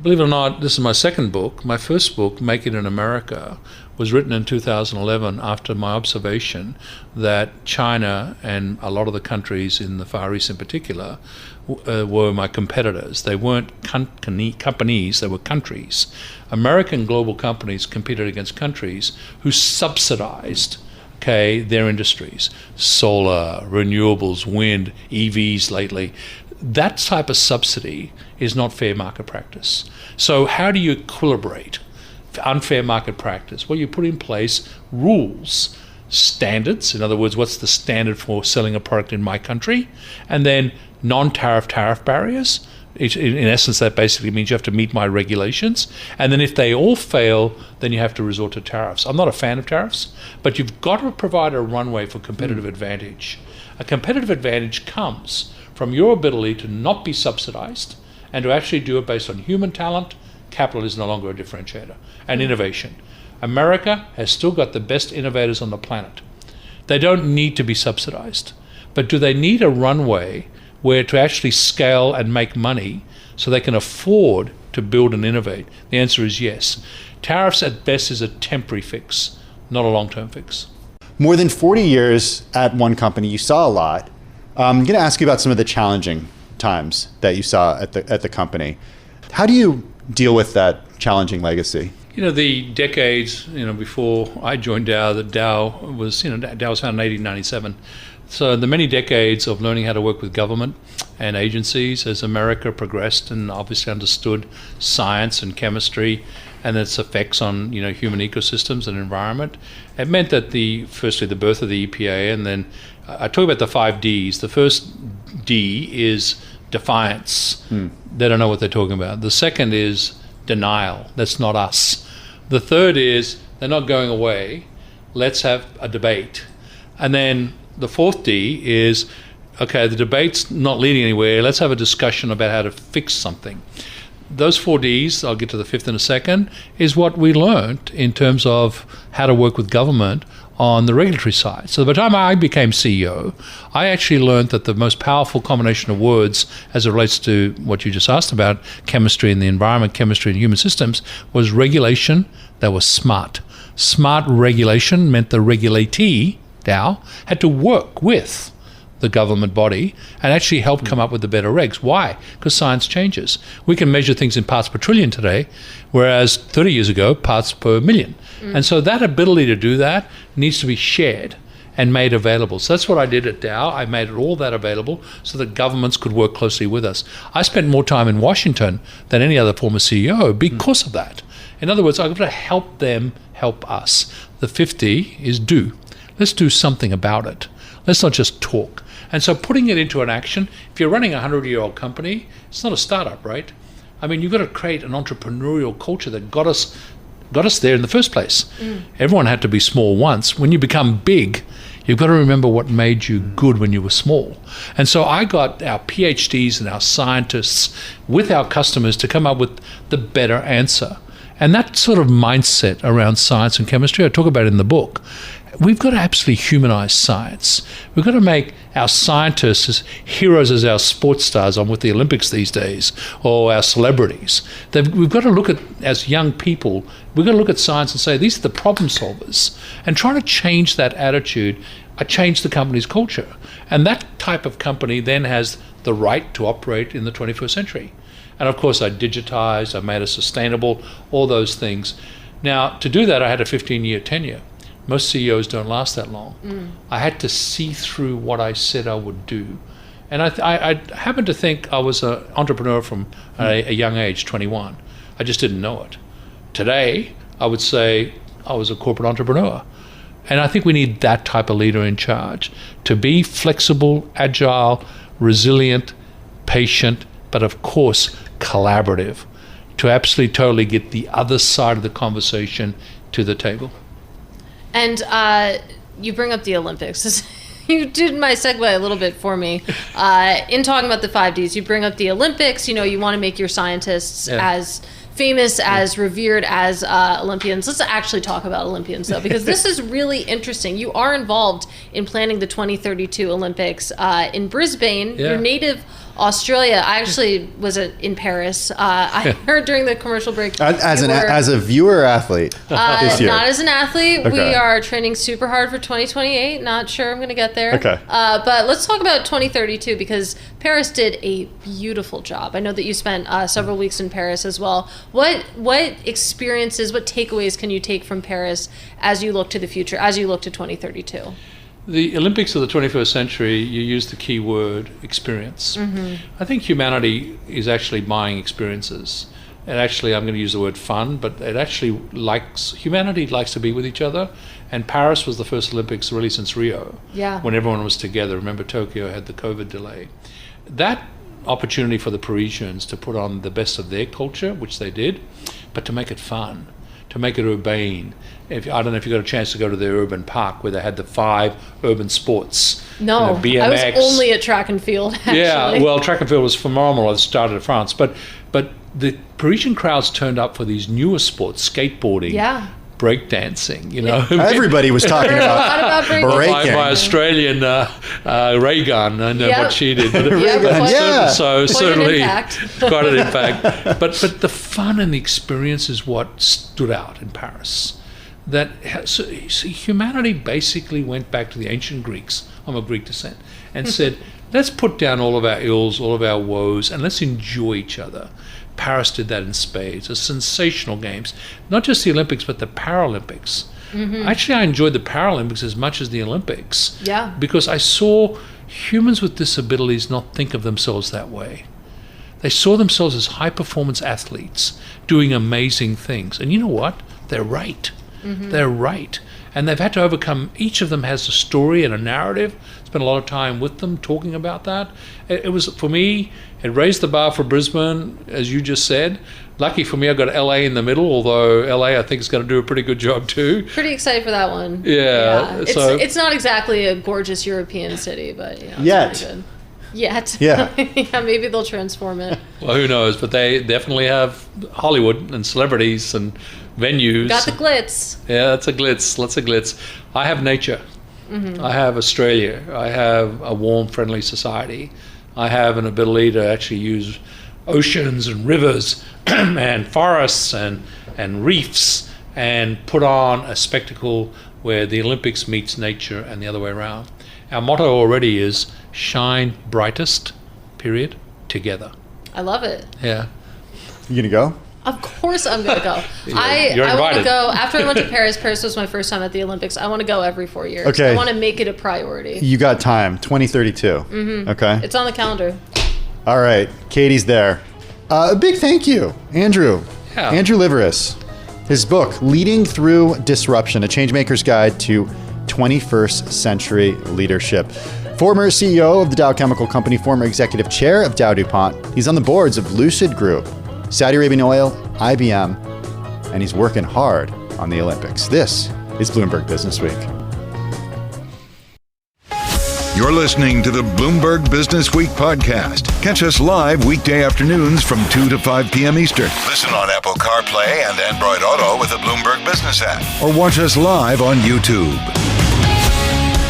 Believe it or not, this is my second book. My first book, Make It in America, was written in 2011 after my observation that China and a lot of the countries in the Far East in particular were my competitors. They weren't companies, they were countries. American global companies competed against countries who subsidized their industries, solar, renewables, wind, EVs lately. That type of subsidy is not fair market practice. So how do you equilibrate unfair market practice? Well, you put in place rules, standards. In other words, what's the standard for selling a product in my country? And then non-tariff barriers. In essence, that basically means you have to meet my regulations. And then if they all fail, then you have to resort to tariffs. I'm not a fan of tariffs, but you've got to provide a runway for competitive advantage. A competitive advantage comes from your ability to not be subsidized and to actually do it based on human talent. Capital is no longer a differentiator. And innovation. America has still got the best innovators on the planet. They don't need to be subsidized. But do they need a runway where to actually scale and make money so they can afford to build and innovate? The answer is yes. Tariffs at best is a temporary fix, not a long-term fix.
More than 40 years at one company, you saw a lot. I'm going to ask you about some of the challenging times that you saw at the company. How do you deal with that challenging legacy?
The decades, before I joined Dow, Dow was founded in 1897. So the many decades of learning how to work with government and agencies as America progressed and obviously understood science and chemistry and its effects on human ecosystems and environment, it meant that firstly the birth of the EPA, and then I talk about the 5 Ds. The first D is defiance. They don't know what they're talking about. The second is denial. That's not us. The third is they're not going away. Let's have a debate. And then the fourth D is, the debate's not leading anywhere. Let's have a discussion about how to fix something. Those 4 Ds, I'll get to the fifth in a second, is what we learned in terms of how to work with government on the regulatory side. So by the time I became CEO, I actually learned that the most powerful combination of words as it relates to what you just asked about, chemistry and the environment, chemistry and human systems, was regulation that was smart. Smart regulation meant the regulatee, Dow, had to work with the government body and actually help come up with the better regs. Why? Because science changes. We can measure things in parts per trillion today, whereas 30 years ago, parts per million. And so that ability to do that needs to be shared and made available. So that's what I did at Dow. I made all that available so that governments could work closely with us. I spent more time in Washington than any other former CEO because of that. In other words, I've got to help them help us. The 50 is do. Let's do something about it. Let's not just talk. And so putting it into an action, if you're running a 100-year-old company, it's not a startup, right? I mean, you've got to create an entrepreneurial culture that got us there in the first place. Everyone had to be small once. When you become big, you've got to remember what made you good when you were small. And so I got our PhDs and our scientists with our customers to come up with the better answer. And that sort of mindset around science and chemistry, I talk about it in the book. We've got to absolutely humanize science. We've got to make our scientists as heroes as our sports stars on with the Olympics these days, or our celebrities. We've got to look at, as young people, we've got to look at science and say, these are the problem solvers. And trying to change that attitude, change the company's culture. And that type of company then has the right to operate in the 21st century. And of course, I digitized, I made it sustainable, all those things. Now, to do that, I had a 15-year tenure. Most CEOs don't last that long. I had to see through what I said I would do And I happen to think I was an entrepreneur from a young age, 21. I just didn't know it. Today, I would say I was a corporate entrepreneur. And I think we need that type of leader in charge, to be flexible, agile, resilient, patient, but of course, collaborative, to absolutely totally get the other side of the conversation to the table.
And you bring up the Olympics. You did my segue a little bit for me. In talking about the 5Ds, you bring up the Olympics. You want to make your scientists as famous, as revered as Olympians. Let's actually talk about Olympians, though, because this is really interesting. You are involved in planning the 2032 Olympics in Brisbane, your native Australia. I actually was in Paris. I heard during the commercial break.
As a viewer or athlete this year?
Not as an athlete.
Okay.
We are training super hard for 2028. Not sure I'm going to get there.
Okay.
But let's talk about 2032, because Paris did a beautiful job. I know that you spent several weeks in Paris as well. What experiences, what takeaways can you take from Paris as you look to the future, as you look to 2032?
The Olympics of the 21st century, you use the key word, experience. I think humanity is actually buying experiences. And actually, I'm going to use the word fun, but humanity likes to be with each other. And Paris was the first Olympics really since Rio, when everyone was together. Remember, Tokyo had the COVID delay. That opportunity for the Parisians to put on the best of their culture, which they did, but to make it fun, to make it urbane. I don't know if you got a chance to go to the urban park where they had the 5 urban sports.
No,
BMX.
I was only at track and field, actually.
Yeah, well, track and field was phenomenal. It started in France. But the Parisian crowds turned up for these newer sports, skateboarding, breakdancing,
Everybody was talking about breaking.
My Australian ray gun, I know what she did. So certainly quite an impact. But the fun and the experience is what stood out in Paris. So humanity basically went back to the ancient Greeks, I'm of Greek descent, and said, let's put down all of our ills, all of our woes, and let's enjoy each other. Paris did that in spades. A sensational games, not just the Olympics, but the Paralympics. Actually, I enjoyed the Paralympics as much as the Olympics. Yeah. Because I saw humans with disabilities not think of themselves that way. They saw themselves as high-performance athletes doing amazing things. And you know what? They're right. They're right. And they've had to overcome, each of them has a story and a narrative. Spent a lot of time with them talking about that. It was, for me, it raised the bar for Brisbane, as you just said. Lucky for me, I got LA in the middle, although LA I think is going to do a pretty good job too.
Pretty excited for that one.
Yeah.
It's not exactly a gorgeous European city, but it's pretty good. Yet.
Yeah.
Yeah, maybe they'll transform it.
Well, who knows? But they definitely have Hollywood and celebrities and venues.
Got the glitz.
Yeah, that's a glitz. Lots of glitz. I have nature. I have Australia. I have a warm, friendly society. I have an ability to actually use oceans and rivers and forests and reefs and put on a spectacle where the Olympics meets nature and the other way around. Our motto already is shine brightest, period, together.
I love it.
Yeah.
You gonna go?
Of course I'm going to go.
You're
I want to
invited.
go. After I went to Paris was my first time at the Olympics. I want to go every 4 years.
Okay.
I want to make it a priority.
You got time, 2032. Okay.
It's on the calendar.
All right. Katie's there. A big thank you, Andrew.
Yeah.
Andrew Liveris. His book, Leading Through Disruption, A Changemaker's Guide to 21st Century Leadership. Former CEO of the Dow Chemical Company, former executive chair of Dow DuPont. He's on the boards of Lucid Group, Saudi Arabian Oil, IBM, and he's working hard on the Olympics. This is Bloomberg Businessweek.
You're listening to the Bloomberg Businessweek podcast. Catch us live weekday afternoons from 2 to 5 p.m. Eastern. Listen on Apple CarPlay and Android Auto with the Bloomberg Business App. Or watch us live on YouTube.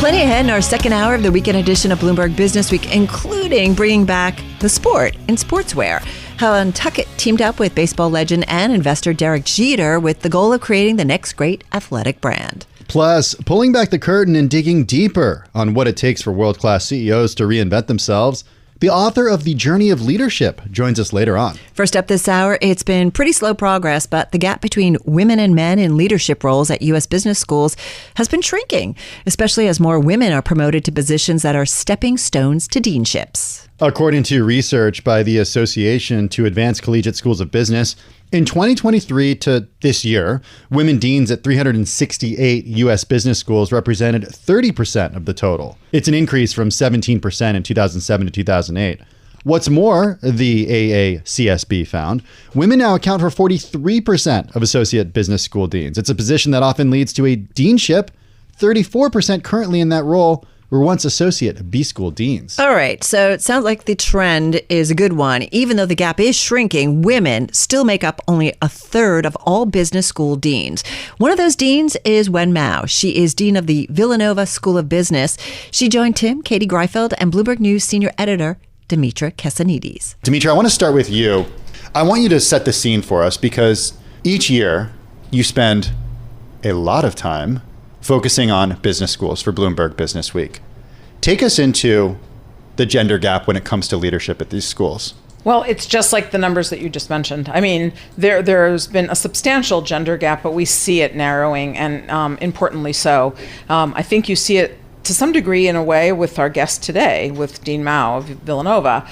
Plenty ahead in our second hour of the weekend edition of Bloomberg Businessweek, including bringing back the sport in sportswear. How Nantucket teamed up with baseball legend and investor Derek Jeter with the goal of creating the next great athletic brand.
Plus, pulling back the curtain and digging deeper on what it takes for world-class CEOs to reinvent themselves. the author of The Journey of Leadership, joins us later on.
First up this hour, it's been pretty slow progress, but the gap between women and men in leadership roles at U.S. business schools has been shrinking, especially as more women are promoted to positions that are stepping stones to deanships.
According to research by the Association to Advance Collegiate Schools of Business, in 2023 to this year, women deans at 368 U.S. business schools represented 30% of the total. It's an increase from 17% in 2007 to 2008. What's more, the AACSB found, women now account for 43% of associate business school deans. It's a position that often leads to a deanship. 34% currently in that role were once associate B school deans.
All right, so it sounds like the trend is a good one. Even though the gap is shrinking, women still make up only a third of all business school deans. One of those deans is Wen Mao. She is dean of the Villanova School of Business. She joined Tim, Katie Greifeld, and Bloomberg News senior editor Dimitra Kesanides.
Dimitra, I want to start with you. I want you to set the scene for us because each year you spend a lot of time focusing on business schools for Bloomberg Businessweek. Take us into the gender gap when it comes to leadership at these schools.
Well, it's just like the numbers that you just mentioned. I mean, there's been a substantial gender gap, but we see it narrowing, and importantly so. I think you see it to some degree in a way with our guest today, with Dean Mao of Villanova,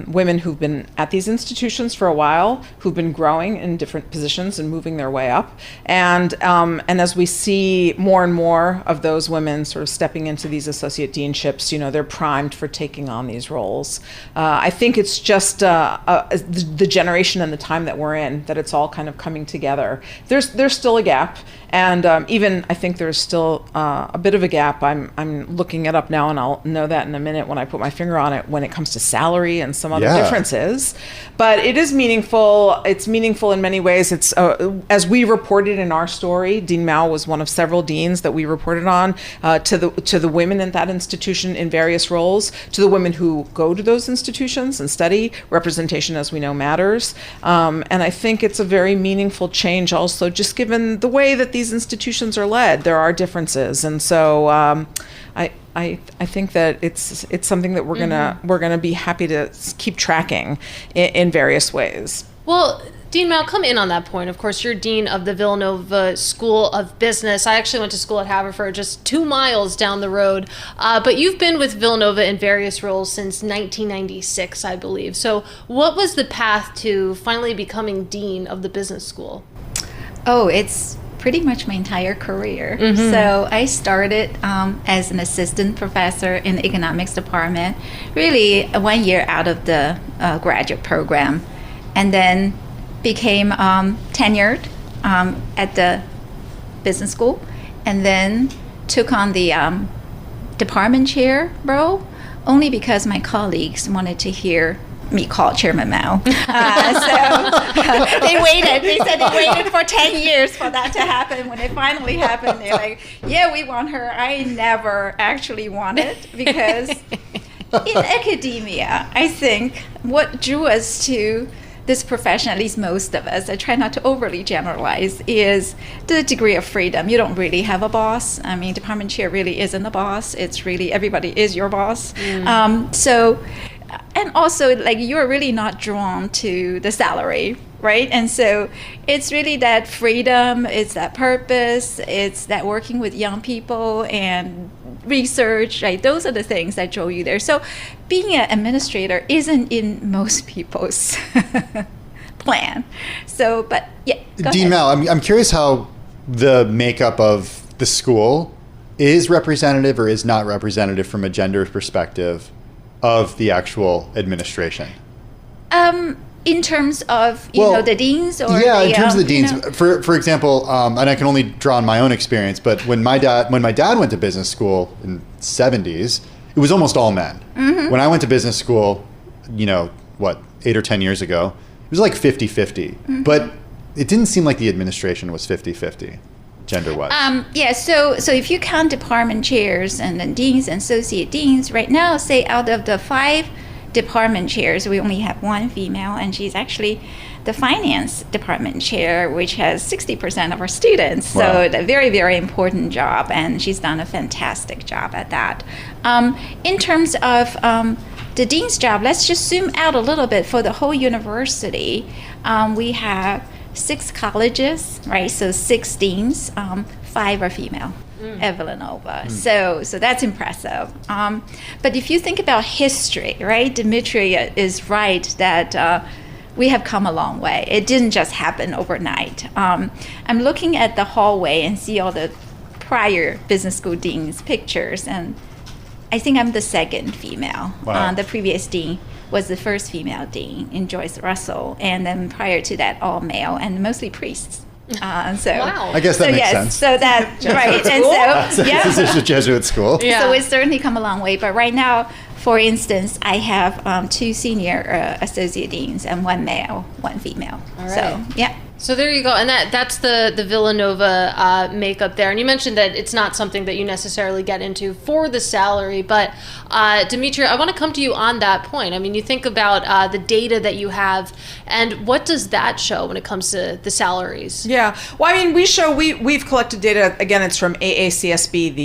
women who've been at these institutions for a while, who've been growing in different positions and moving their way up. And as we see more and more of those women sort of stepping into these associate deanships, they're primed for taking on these roles. I think it's just the generation and the time that we're in, that it's all kind of coming together. There's still a gap. And even I think there's still a bit of a gap. I'm looking it up now, and I'll know that in a minute when I put my finger on it, when it comes to salary and some other differences. But it is meaningful. It's meaningful in many ways. It's as we reported in our story, Dean Mao was one of several deans that we reported on, to the women in that institution in various roles, to the women who go to those institutions and study. Representation, as we know, matters. And I think it's a very meaningful change also, just given the way that these institutions are led. There are differences, and so I think that it's something that we're gonna be happy to keep tracking in various ways.
Well, Dean Mao, come in on that point. Of course, you're dean of the Villanova School of Business. I actually went to school at Haverford, just 2 miles down the road. But you've been with Villanova in various roles since 1996, I believe. So what was the path to finally becoming dean of the business school?
Oh, it's pretty much my entire career. Mm-hmm. So I started as an assistant professor in the economics department, really 1 year out of the graduate program, and then became tenured at the business school, and then took on the department chair role only because my colleagues wanted to hear me call Chairman Mao. So they waited. They said they waited for 10 years for that to happen. When it finally happened, they're like, yeah, we want her. I never actually wanted, because in academia, I think what drew us to this profession, at least most of us, I try not to overly generalize, is the degree of freedom. You don't really have a boss. I mean, department chair really isn't a boss. It's really everybody is your boss. And also, like, you're really not drawn to the salary, right? And so it's really that freedom, it's that purpose, it's that working with young people and research, right? Those are the things that draw you there. So being an administrator isn't in most people's plan. So, but yeah, go
Dean
ahead.
Mao, I'm curious how the makeup of the school is representative or is not representative from a gender perspective of the actual administration.
In terms of the deans, or
in terms of the deans. For example, and I can only draw on my own experience, but when my dad went to business school in the 70s, it was almost all men. Mm-hmm. When I went to business school, 8 or 10 years ago, it was like 50-50. Mm-hmm. But it didn't seem like the administration was 50-50. Gender-wise.
So if you count department chairs and then deans and associate deans, right now, say out of the 5 department chairs, we only have 1 female, and she's actually the finance department chair, which has 60% of our students. Wow. So a very, very important job, and she's done a fantastic job at that. In terms of the dean's job, let's just zoom out a little bit. For the whole university, we have 6 colleges, right? So 6 deans, 5 are female at Villanova. So that's impressive. But if you think about history, right? Dimitri is right that we have come a long way. It didn't just happen overnight. I'm looking at the hallway and see all the prior business school deans' pictures, and I think I'm the second female.
Wow.
The previous dean was the first female dean in Joyce Russell, and then prior to that, all male and mostly priests.
Wow.
I guess that makes sense.
So that right, and so
This is a Jesuit school.
Yeah.
so it's certainly come a long way. But right now, for instance, I have 2 senior associate deans and 1 male, 1 female.
All right.
So yeah.
So there you go, and that's the Villanova makeup there. And you mentioned that it's not something that you necessarily get into for the salary, but Dimitri, I want to come to you on that point. I mean, you think about the data that you have, and what does that show when it comes to the salaries?
Yeah, well, I mean, we've collected data. Again, it's from AACSB,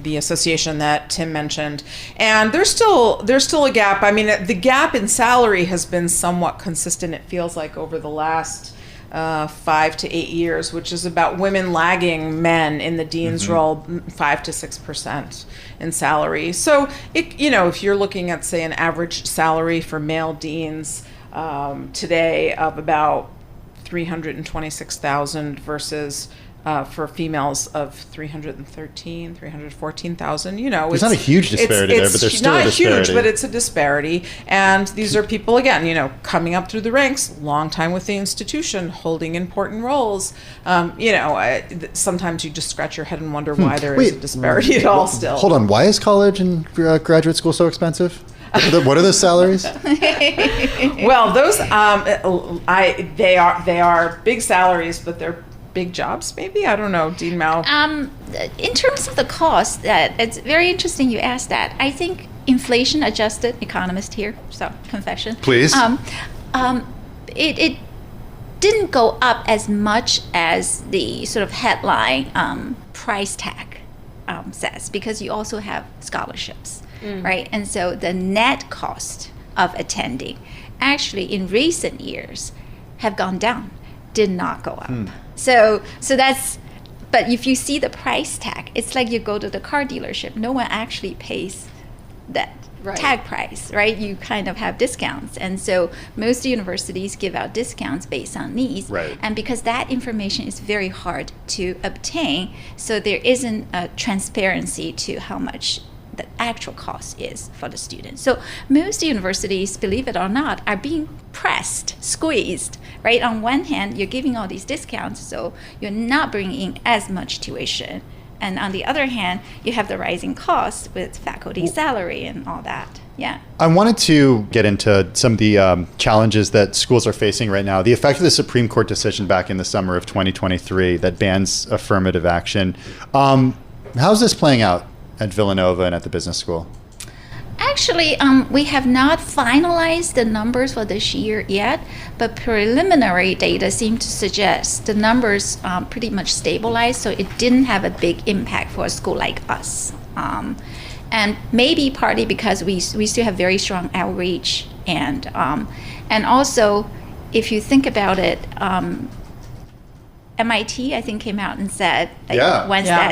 the association that Tim mentioned, and there's still a gap. I mean, the gap in salary has been somewhat consistent. It feels like over the last 5 to 8 years, which is about women lagging men in the dean's role 5 to 6% in salary. So, if you're looking at, say, an average salary for male deans today of about $326,000 versus for females of 314,000.
There's not a huge disparity there, but there's still a disparity.
It's not huge, but it's a disparity. And these are people, again, coming up through the ranks, long time with the institution, holding important roles. Sometimes you just scratch your head and wonder why there is a disparity at all still.
Hold on, why is college and graduate school so expensive? What are the salaries?
Well, those they are big salaries, but they're big jobs, maybe? I don't know, Dean Mao.
In terms of the cost, it's very interesting you asked that. I think inflation adjusted, economist here, so confession.
Please.
It didn't go up as much as the sort of headline price tag says, because you also have scholarships, right? And so the net cost of attending actually in recent years have gone down, did not go up. So that's, but if you see the price tag, it's like you go to the car dealership. No one actually pays that tag price, right? You kind of have discounts. And so most universities give out discounts based on needs.
Right.
And because that information is very hard to obtain, so there isn't a transparency to how much the actual cost is for the students. So most universities, believe it or not, are being pressed, squeezed, right? On one hand, you're giving all these discounts, so you're not bringing in as much tuition. And on the other hand, you have the rising costs with faculty salary and all that. Yeah.
I wanted to get into some of the challenges that schools are facing right now. The effect of the Supreme Court decision back in the summer of 2023 that bans affirmative action. How's this playing out at Villanova and at the business school?
Actually, we have not finalized the numbers for this year yet, but preliminary data seem to suggest the numbers pretty much stabilized, so it didn't have a big impact for a school like us. And maybe partly because we still have very strong outreach, and also, if you think about it, MIT, I think, came out and said, they came out and said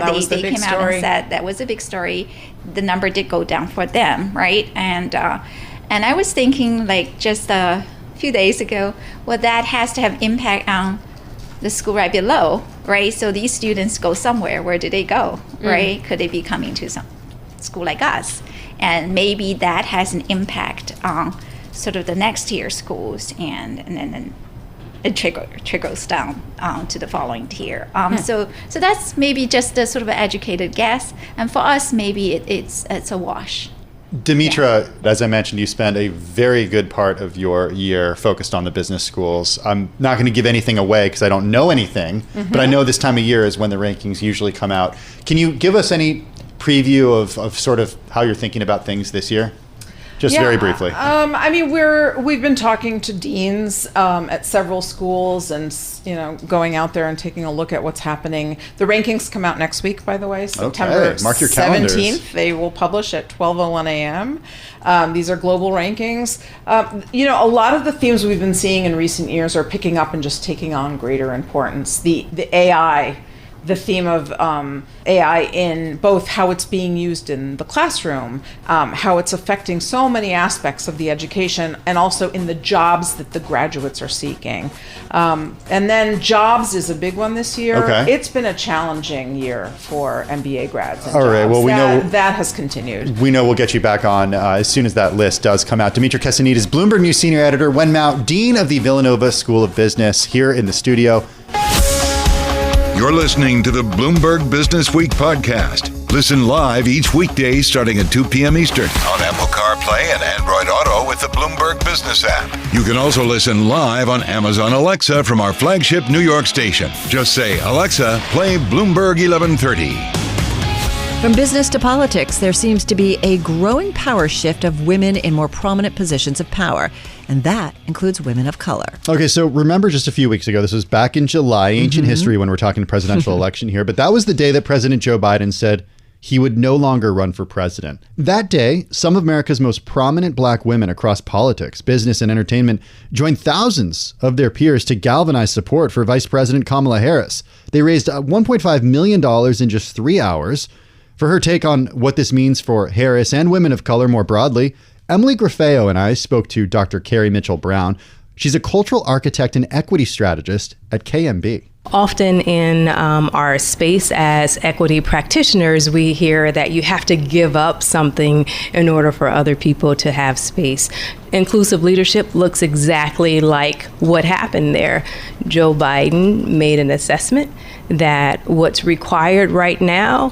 that was a big story. The number did go down for them, right? And I was thinking, like, just a few days ago, well, that has to have impact on the school right below, right? So these students go somewhere. Where do they go, right? Could they be coming to some school like us? And maybe that has an impact on sort of the next tier schools, and then it trickles down to the following tier. So that's maybe just a sort of an educated guess. And for us, maybe it's a wash.
Dimitra, as I mentioned, you spent a very good part of your year focused on the business schools. I'm not going to give anything away because I don't know anything, but I know this time of year is when the rankings usually come out. Can you give us any preview of sort of how you're thinking about things this year? Just very briefly.
I mean, we've been talking to deans at several schools, and going out there and taking a look at what's happening. The rankings come out next week, by the way, September
Mark your
17th.
calendars.
They will publish at 12:01 a.m. These are global rankings. A lot of the themes we've been seeing in recent years are picking up and just taking on greater importance. The AI. The theme of AI in both how it's being used in the classroom, how it's affecting so many aspects of the education, and also in the jobs that the graduates are seeking. And then jobs is a big one this year.
Okay.
It's been a challenging year for MBA grads. And
All right,
jobs.
well, we know
that has continued.
We know we'll get you back on as soon as that list does come out. Dimitri Casanidis, Bloomberg News Senior Editor, Wen Mao, Dean of the Villanova School of Business, here in the studio.
You're listening to the Bloomberg Business Week podcast. Listen live each weekday starting at 2 p.m. Eastern on Apple CarPlay and Android Auto with the Bloomberg Business App. You can also listen live on Amazon Alexa from our flagship New York station. Just say, Alexa, play Bloomberg 1130.
From business to politics, there seems to be a growing power shift of women in more prominent positions of power, and that includes women of color.
Okay, so remember just a few weeks ago, this was back in July, ancient history when we're talking presidential election here, but that was the day that President Joe Biden said he would no longer run for president. That day, some of America's most prominent black women across politics, business, and entertainment joined thousands of their peers to galvanize support for Vice President Kamala Harris. They raised $1.5 million in just 3 hours. For her take on what this means for Harris and women of color more broadly, Emily Grafeo and I spoke to Dr. Carrie Mitchell Brown. She's a cultural architect and equity strategist at KMB.
Often in our space as equity practitioners, we hear that you have to give up something in order for other people to have space. Inclusive leadership looks exactly like what happened there. Joe Biden made an assessment that what's required right now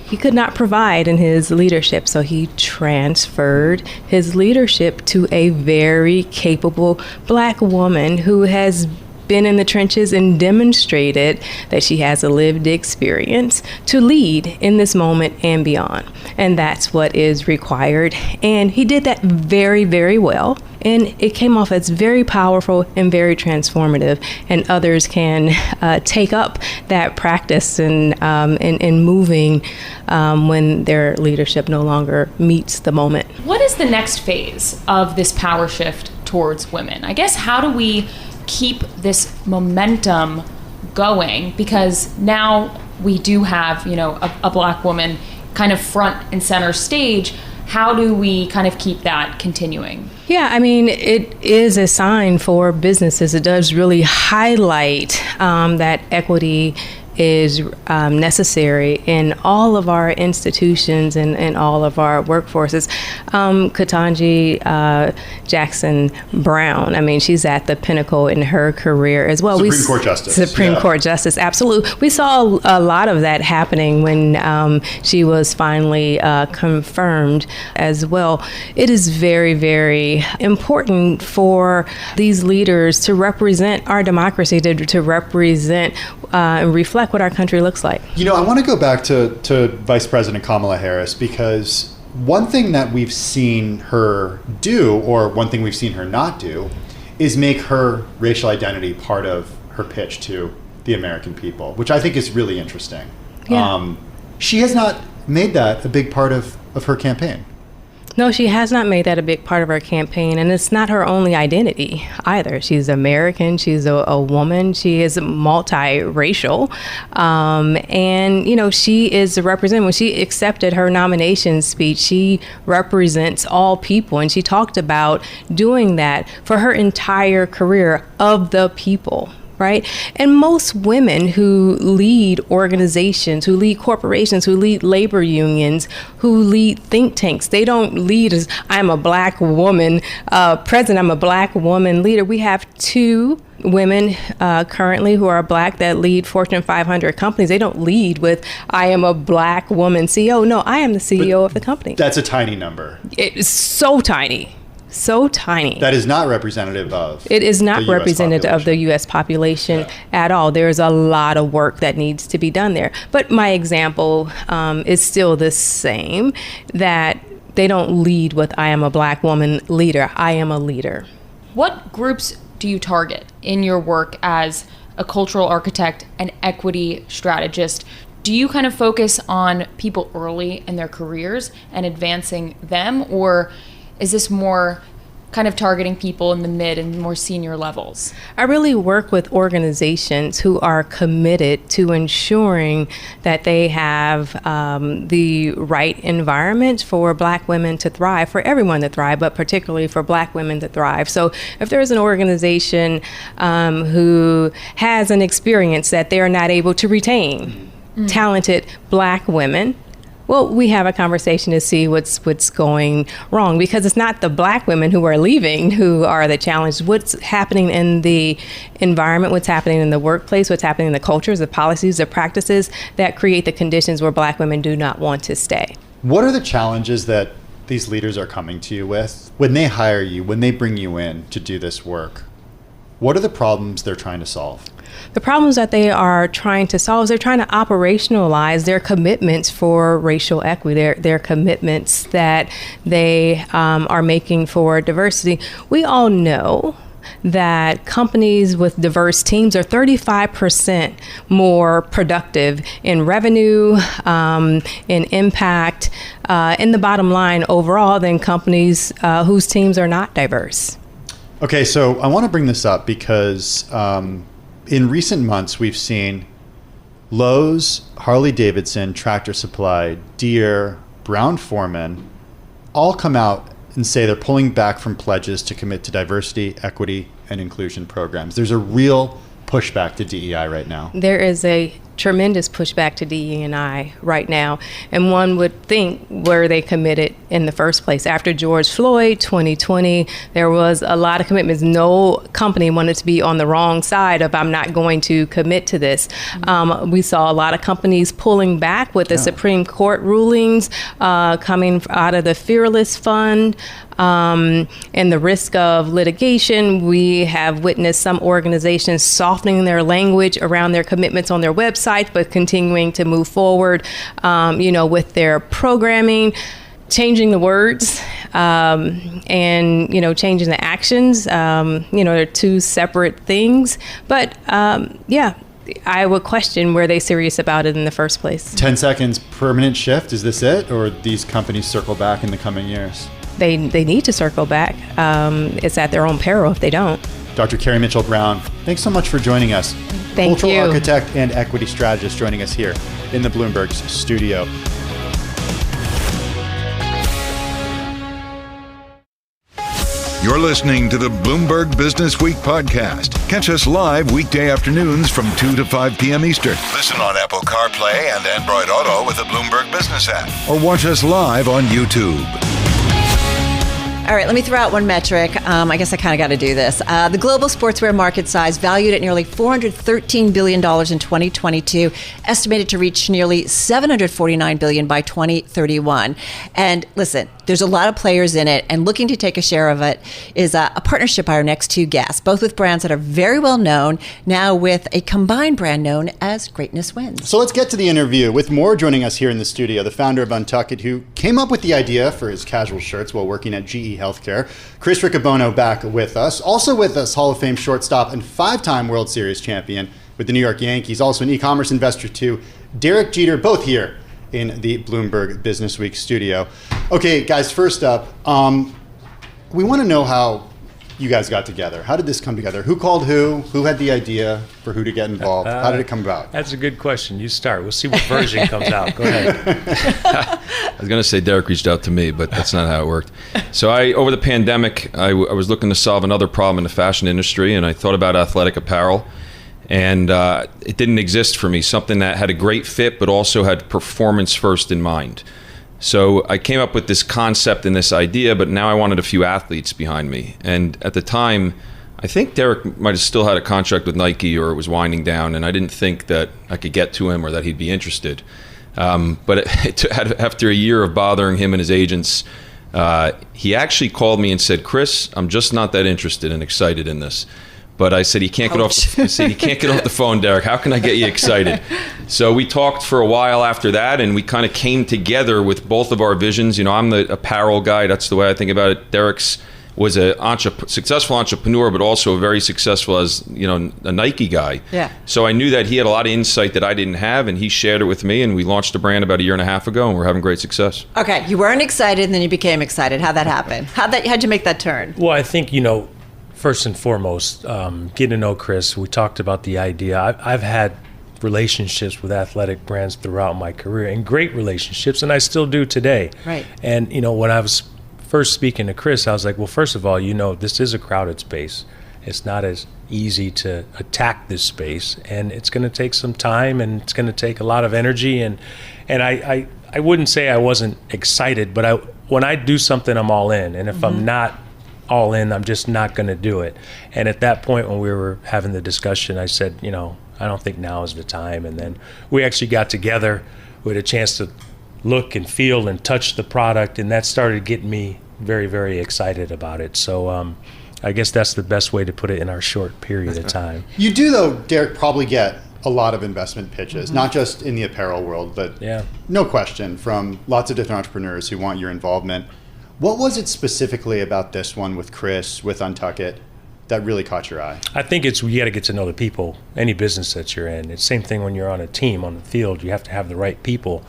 he could not provide in his leadership, so he transferred his leadership to a very capable black woman who has been in the trenches and demonstrated that she has a lived experience to lead in this moment and beyond. And that's what is required. And he did that very, very well. And it came off as very powerful and very transformative. And others can take up that practice in moving when their leadership no longer meets the moment.
What is the next phase of this power shift towards women? I guess, how do we keep this momentum going? Because now we do have, a black woman kind of front and center stage. How do we kind of keep that continuing?
Yeah, I mean, it is a sign for businesses. It does really highlight that equity is necessary in all of our institutions and all of our workforces. Ketanji Jackson Brown, I mean, she's at the pinnacle in her career as well.
Supreme Court Justice.
Supreme Court Justice, absolutely. We saw a lot of that happening when she was finally confirmed as well. It is very, very important for these leaders to represent our democracy, to represent and reflect what our country looks like.
I want to go back to Vice President Kamala Harris, because one thing that we've seen her do, or one thing we've seen her not do, is make her racial identity part of her pitch to the American people, which I think is really interesting.
Yeah.
She has not made that a big part of her campaign.
No, she has not made that a big part of her campaign, and it's not her only identity either. She's American, she's a woman, she is multiracial, and she is representing. When she accepted her nomination speech, she represents all people, and she talked about doing that for her entire career, of the people. Right? And most women who lead organizations, who lead corporations, who lead labor unions, who lead think tanks, they don't lead as, I'm a black woman president, I'm a black woman leader. We have 2 women currently who are black that lead Fortune 500 companies. They don't lead with, I am a black woman CEO. No, I am the CEO of the company.
That's a tiny number.
It's so tiny. So tiny.
That is not representative of
It is not
the
representative of the U.S. population at all. There's a lot of work that needs to be done there. But my example is still the same, that they don't lead with "I am a Black woman leader." I am a leader.
What groups do you target in your work as a cultural architect and equity strategist? Do you kind of focus on people early in their careers and advancing them, or is this more kind of targeting people in the mid and more senior levels?
I really work with organizations who are committed to ensuring that they have the right environment for Black women to thrive, for everyone to thrive, but particularly for Black women to thrive. So if there's an organization who has an experience that they're not able to retain talented Black women, well, we have a conversation to see what's going wrong, because it's not the Black women who are leaving who are the challenge. What's happening in the environment, what's happening in the workplace, what's happening in the cultures, the policies, the practices that create the conditions where Black women do not want to stay.
What are the challenges that these leaders are coming to you with when they hire you, when they bring you in to do this work? What are the problems they're trying to solve?
The problems that they are trying to solve is they're trying to operationalize their commitments for racial equity, their commitments that they are making for diversity. We all know that companies with diverse teams are 35% more productive in revenue, in impact, in the bottom line overall than companies whose teams are not diverse.
Okay, so I want to bring this up because in recent months, we've seen Lowe's, Harley-Davidson, Tractor Supply, Deere, Brown-Forman all come out and say they're pulling back from pledges to commit to diversity, equity, and inclusion programs. There's a real pushback to DEI right now.
There is a tremendous pushback to DE&I right now, and one would think, were they committed in the first place? After George Floyd 2020, there was a lot of commitments. No company wanted to be on the wrong side of I'm not going to commit to this. We saw a lot of companies pulling back with the Supreme Court rulings coming out of the Fearless Fund. And the risk of litigation. We have witnessed some organizations softening their language around their commitments on their website, but continuing to move forward, with their programming, changing the words, and, changing the actions. They're two separate things. But, I would question, were they serious about it in the first place?
10 seconds, permanent shift. Is this it? Or these companies circle back in the coming years?
They need to circle back. It's at their own peril if they don't.
Dr. Carrie Mitchell-Brown, thanks so much for joining us.
Thank
Cultural
you.
architect and equity strategist joining us here in the Bloomberg's studio.
You're listening to the Bloomberg Business Week podcast. Catch us live weekday afternoons from 2 to 5 p.m. Eastern. Listen on Apple CarPlay and Android Auto with the Bloomberg Business App. Or watch us live on YouTube.
All right, let me throw out one metric. I guess I kind of got to do this. The global sportswear market size, valued at nearly $413 billion in 2022, estimated to reach nearly $749 billion by 2031. And listen, there's a lot of players in it, and looking to take a share of it is a partnership by our next two guests, both with brands that are very well known, now with a combined brand known as Greatness Wins.
So let's get to the interview with Moore joining us here in the studio, the founder of Untuckit, who came up with the idea for his casual shirts while working at GE Healthcare. Chris Riccobono back with us. Also with us, Hall of Fame shortstop and 5-time World Series champion with the New York Yankees, also an e-commerce investor too, Derek Jeter, both here in the Bloomberg Businessweek studio. Okay, guys, first up, we want to know how you guys got together. How did this come together? Who called who? Who had the idea for who to get involved? How did it come about?
That's a good question. You start. We'll see what version comes out. Go ahead.
I was going to say Derek reached out to me, but that's not how it worked. So over the pandemic, I was looking to solve another problem in the fashion industry, and I thought about athletic apparel. And it didn't exist for me, something that had a great fit, but also had performance first in mind. So I came up with this concept and this idea, but now I wanted a few athletes behind me. And at the time, I think Derek might have still had a contract with Nike or it was winding down, and I didn't think that I could get to him or that he'd be interested. But after a year of bothering him and his agents, he actually called me and said, "Chris, I'm just not that interested and excited in this. But I said, he can't get off. I said, he can't get off the phone, Derek. How can I get you excited? So we talked for a while after that, and we kind of came together with both of our visions. You know, I'm the apparel guy. That's the way I think about it. Derek's was a successful entrepreneur, but also very successful as, you know, a Nike guy.
Yeah.
So I knew that he had a lot of insight that I didn't have, and he shared it with me, and we launched the brand about a year and a half ago, and we're having great success.
Okay, you weren't excited, and then you became excited. How'd that happen? How'd you make that turn?
Well, I think, you know, first and foremost, getting to know Chris, we talked about the idea. I've had relationships with athletic brands throughout my career, and great relationships, and I still do today.
Right.
And, you know, when I was first speaking to Chris, I was like, well, first of all, you know, this is a crowded space. It's not as easy to attack this space, and it's going to take some time, and it's going to take a lot of energy. And I wouldn't say I wasn't excited, but when I do something, I'm all in. And if I'm not all in, I'm just not going to do it. And at that point, when we were having the discussion, I said, you know, I don't think now is the time. And then we actually got together. We had a chance to look and feel and touch the product, and that started getting me very, very excited about it. So I guess that's the best way to put it in our short period of time.
You do, though, Derek, probably get a lot of investment pitches, not just in the apparel world, but no question, from lots of different entrepreneurs who want your involvement. What was it specifically about this one with Chris, with Untuck It, that really caught your eye?
I think you got to get to know the people, any business that you're in. It's the same thing when you're on a team, on the field. You have to have the right people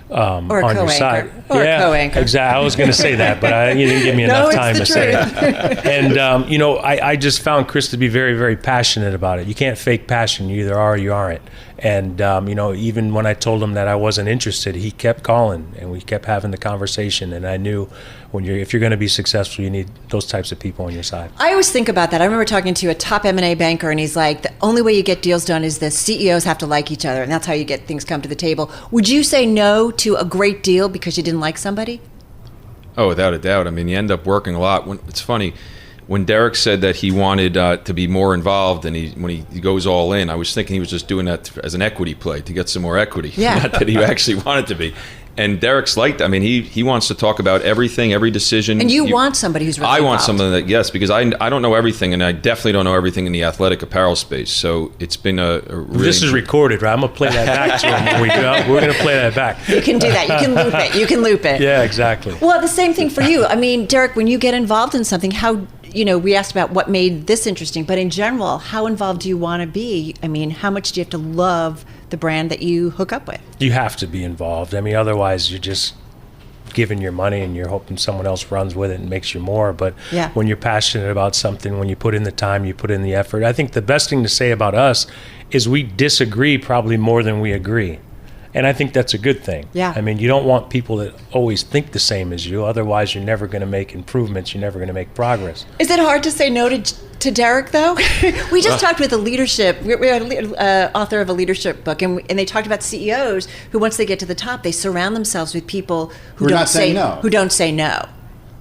on your side.
Or a co-anchor.
Exactly. I was going to say that, but you didn't give me enough time to say it. And, you know, I just found Chris to be very, very passionate about it. You can't fake passion. You either are or you aren't. And, you know, even when I told him that I wasn't interested, he kept calling, and we kept having the conversation. And I knew if you're going to be successful, you need those types of people on your side.
I always think about that. I remember talking to a top M&A banker, and he's like, the only way you get deals done is the CEOs have to like each other, and that's how you get things come to the table. Would you say no to a great deal because you didn't like somebody?
Oh, without a doubt. I mean, you end up working a lot. It's funny. When Derek said that he wanted to be more involved, and when he goes all in, I was thinking he was just doing that as an equity play to get some more equity.
Yeah.
Not that he actually wanted to be. And Derek's like that. I mean, he wants to talk about everything, every decision.
And you want somebody who's really
I want
involved.
something that, yes, because I don't know everything, and I definitely don't know everything in the athletic apparel space. So it's been a really...
This is recorded, right? I'm going to play that back to him. We're going to play that back.
You can do that. You can loop it. You can loop it.
Yeah, exactly.
Well, the same thing for you. I mean, Derek, when you get involved in something, how... You know, we asked about what made this interesting, but in general, how involved do you want to be? I mean, how much do you have to love the brand that you hook up with?
You have to be involved. I mean, otherwise you're just giving your money and you're hoping someone else runs with it and makes you more. But when you're passionate about something, when you put in the time, you put in the effort. I think the best thing to say about us is we disagree probably more than we agree. And I think that's a good thing.
Yeah.
I mean, you don't want people that always think the same as you. Otherwise, you're never going to make improvements. You're never going to make progress.
Is it hard to say no to Derek, though? We just talked with we had an author of a leadership book, and they talked about CEOs who, once they get to the top, they surround themselves with people who don't say no.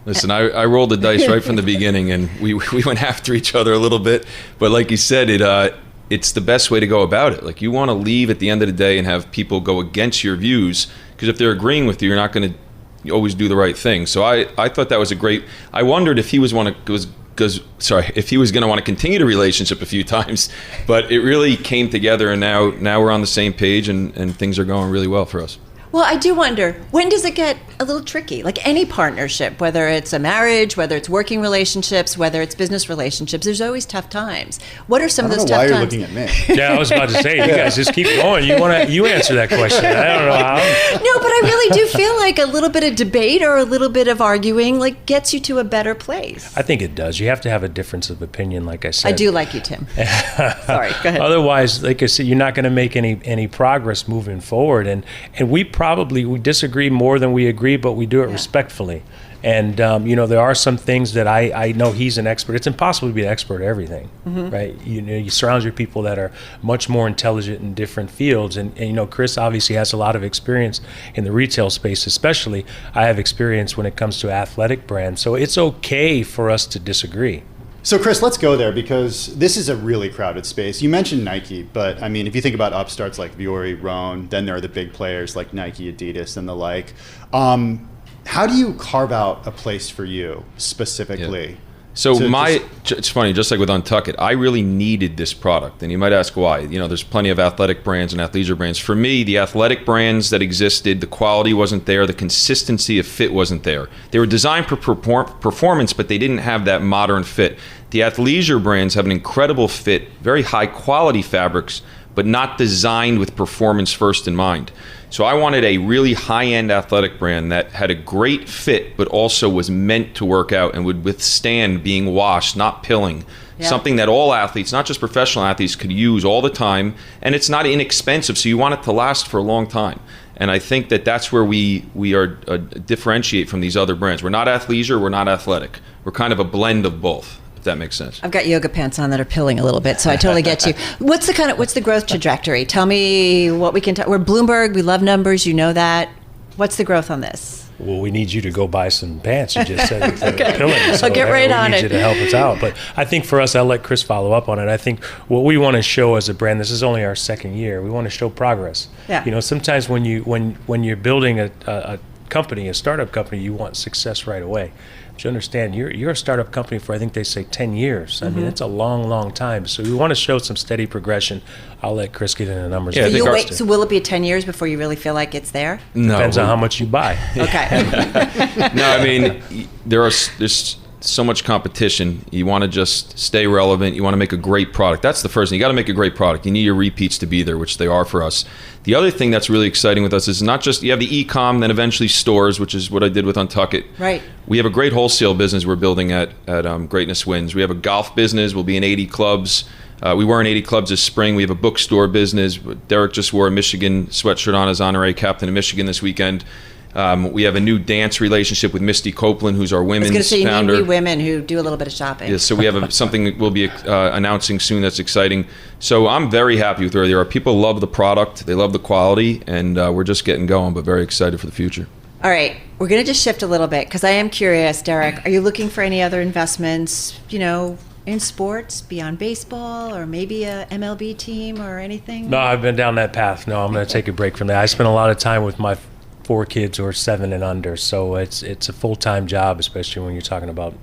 Listen, I rolled the dice right from the beginning, and we went after each other a little bit. But like you said, it's the best way to go about it. Like, you want to leave at the end of the day and have people go against your views, because if they're agreeing with you, you're not going to always do the right thing. So I thought that was a great... I wondered if he was going to want to continue the relationship a few times, but it really came together, and now we're on the same page, and things are going really well for us.
Well, I do wonder, when does it get a little tricky? Like any partnership, whether it's a marriage, whether it's working relationships, whether it's business relationships, there's always tough times. What are some of those tough times?
I don't know why you're looking at me.
Yeah, I was about to say, you guys just keep going. You answer that question. I don't know how.
No, but I really do feel like a little bit of debate or a little bit of arguing like gets you to a better place.
I think it does. You have to have a difference of opinion, like I said.
I do like you, Tim. Sorry, go ahead.
Otherwise, like I said, you're not going to make any progress moving forward. And we disagree more than we agree, but we do it respectfully. And, you know, there are some things that I know he's an expert. It's impossible to be an expert at everything, right? You know, you surround your people that are much more intelligent in different fields. And, you know, Chris obviously has a lot of experience in the retail space, especially. I have experience when it comes to athletic brands. So it's okay for us to disagree.
So, Chris, let's go there, because this is a really crowded space. You mentioned Nike, but I mean, if you think about upstarts like Vuori, Rhone, then there are the big players like Nike, Adidas, and the like. How do you carve out a place for you specifically
So it's funny, just like with Untuck It, I really needed this product. And you might ask why. There's plenty of athletic brands and athleisure brands. For me, the athletic brands that existed, the quality wasn't there, the consistency of fit wasn't there. They were designed for performance, but they didn't have that modern fit. The athleisure brands have an incredible fit, very high quality fabrics, but not designed with performance first in mind. So I wanted a really high-end athletic brand that had a great fit, but also was meant to work out and would withstand being washed, not pilling. Yeah. Something that all athletes, not just professional athletes, could use all the time. And it's not inexpensive, so you want it to last for a long time. And I think that that's where we are differentiate from these other brands. We're not athleisure, we're not athletic. We're kind of a blend of both, if that makes sense.
I've got yoga pants on that are pilling a little bit, so I totally get you. What's the growth trajectory? Tell me what we can talk. We're Bloomberg, we love numbers, you know that. What's the growth on this?
Well, we need you to go buy some pants. You just said that
okay.
they're pilling. So
I'll get right on it.
We need you to help us out. But I think for us, I'll let Chris follow up on it. I think what we want to show as a brand, this is only our second year, we want to show progress.
Yeah.
Sometimes when you're building a company, a startup company, you want success right away. But you understand, you're a startup company for, I think they say 10 years. I mean, it's a long, long time. So we want to show some steady progression. I'll let Chris get into the numbers.
Yeah, so will it be 10 years before you really feel like it's there?
No.
Depends on how much you buy.
Okay.
No, I mean, there's so much competition. You want to just stay relevant. You want to make a great product. That's the first thing. You got to make a great product. You need your repeats to be there, which they are for us. The other thing that's really exciting with us is not just, you have the e-com, then eventually stores, which is what I did with Untuck It.
Right.
We have a great wholesale business we're building at Greatness Wins. We have a golf business. We'll be in 80 clubs. We were in 80 clubs this spring. We have a bookstore business. Derek just wore a Michigan sweatshirt on as honorary captain of Michigan this weekend. We have a new dance relationship with Misty Copeland, who's our women's founder.
I was going to say, you need women who do a little bit of shopping.
Yeah, so we have something that we'll be announcing soon that's exciting. So I'm very happy with where they are. People love the product, they love the quality, and we're just getting going, but very excited for the future.
All right, we're going to just shift a little bit, because I am curious, Derek, are you looking for any other investments, in sports, beyond baseball, or maybe a MLB team or anything?
No, I've been down that path. No, I'm going to take a break from that. I spent a lot of time with my 4 kids who are 7 and under, so it's a full-time job, especially when you're talking about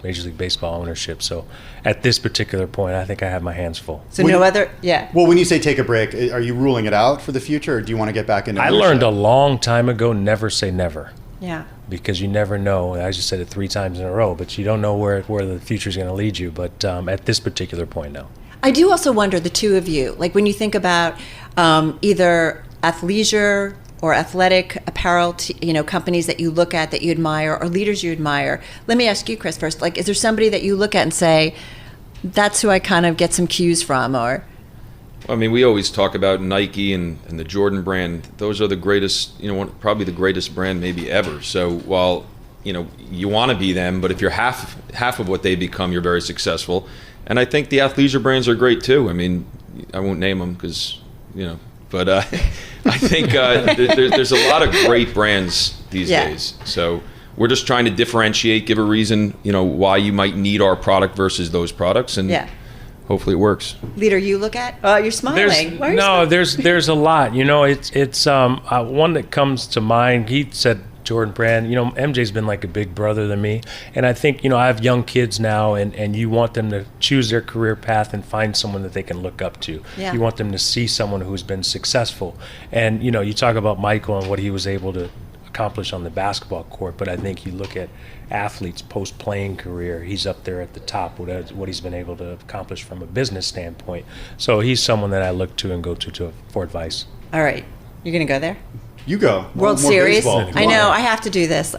Major League Baseball ownership. So at this particular point, I think I have my hands full.
So yeah.
Well, when you say take a break, are you ruling it out for the future, or do you want to get back into ownership?
I learned a long time ago, never say never.
Yeah.
Because you never know. I just said it 3 times in a row, but you don't know where the future is going to lead you. But at this particular point, no.
I do also wonder, the two of you, like when you think about either athleisure or athletic apparel, companies that you look at that you admire, or leaders you admire. Let me ask you, Chris, first. Like, is there somebody that you look at and say, that's who I kind of get some cues from, or?
I mean, we always talk about Nike and the Jordan brand. Those are the greatest, probably the greatest brand maybe ever. So while, you want to be them, but if you're half of what they become, you're very successful. And I think the athleisure brands are great too. I mean, I won't name them because, but I think there's a lot of great brands these days. So we're just trying to differentiate, give a reason, why you might need our product versus those products, and hopefully it works.
Leader, you look at? Oh, you're smiling.
There's a lot. It's one that comes to mind. He said Jordan brand. MJ's been like a big brother to me, and I think I have young kids now, and you want them to choose their career path and find someone that they can look up to.
Yeah.
You want them to see someone who's been successful, and you talk about Michael and what he was able to accomplish on the basketball court, but I think you look at athletes post-playing career, he's up there at the top with what he's been able to accomplish from a business standpoint. So he's someone that I look to and go to for advice.
All right, you're going to go there?
You go.
World Series. Baseball. I know. I have to do this.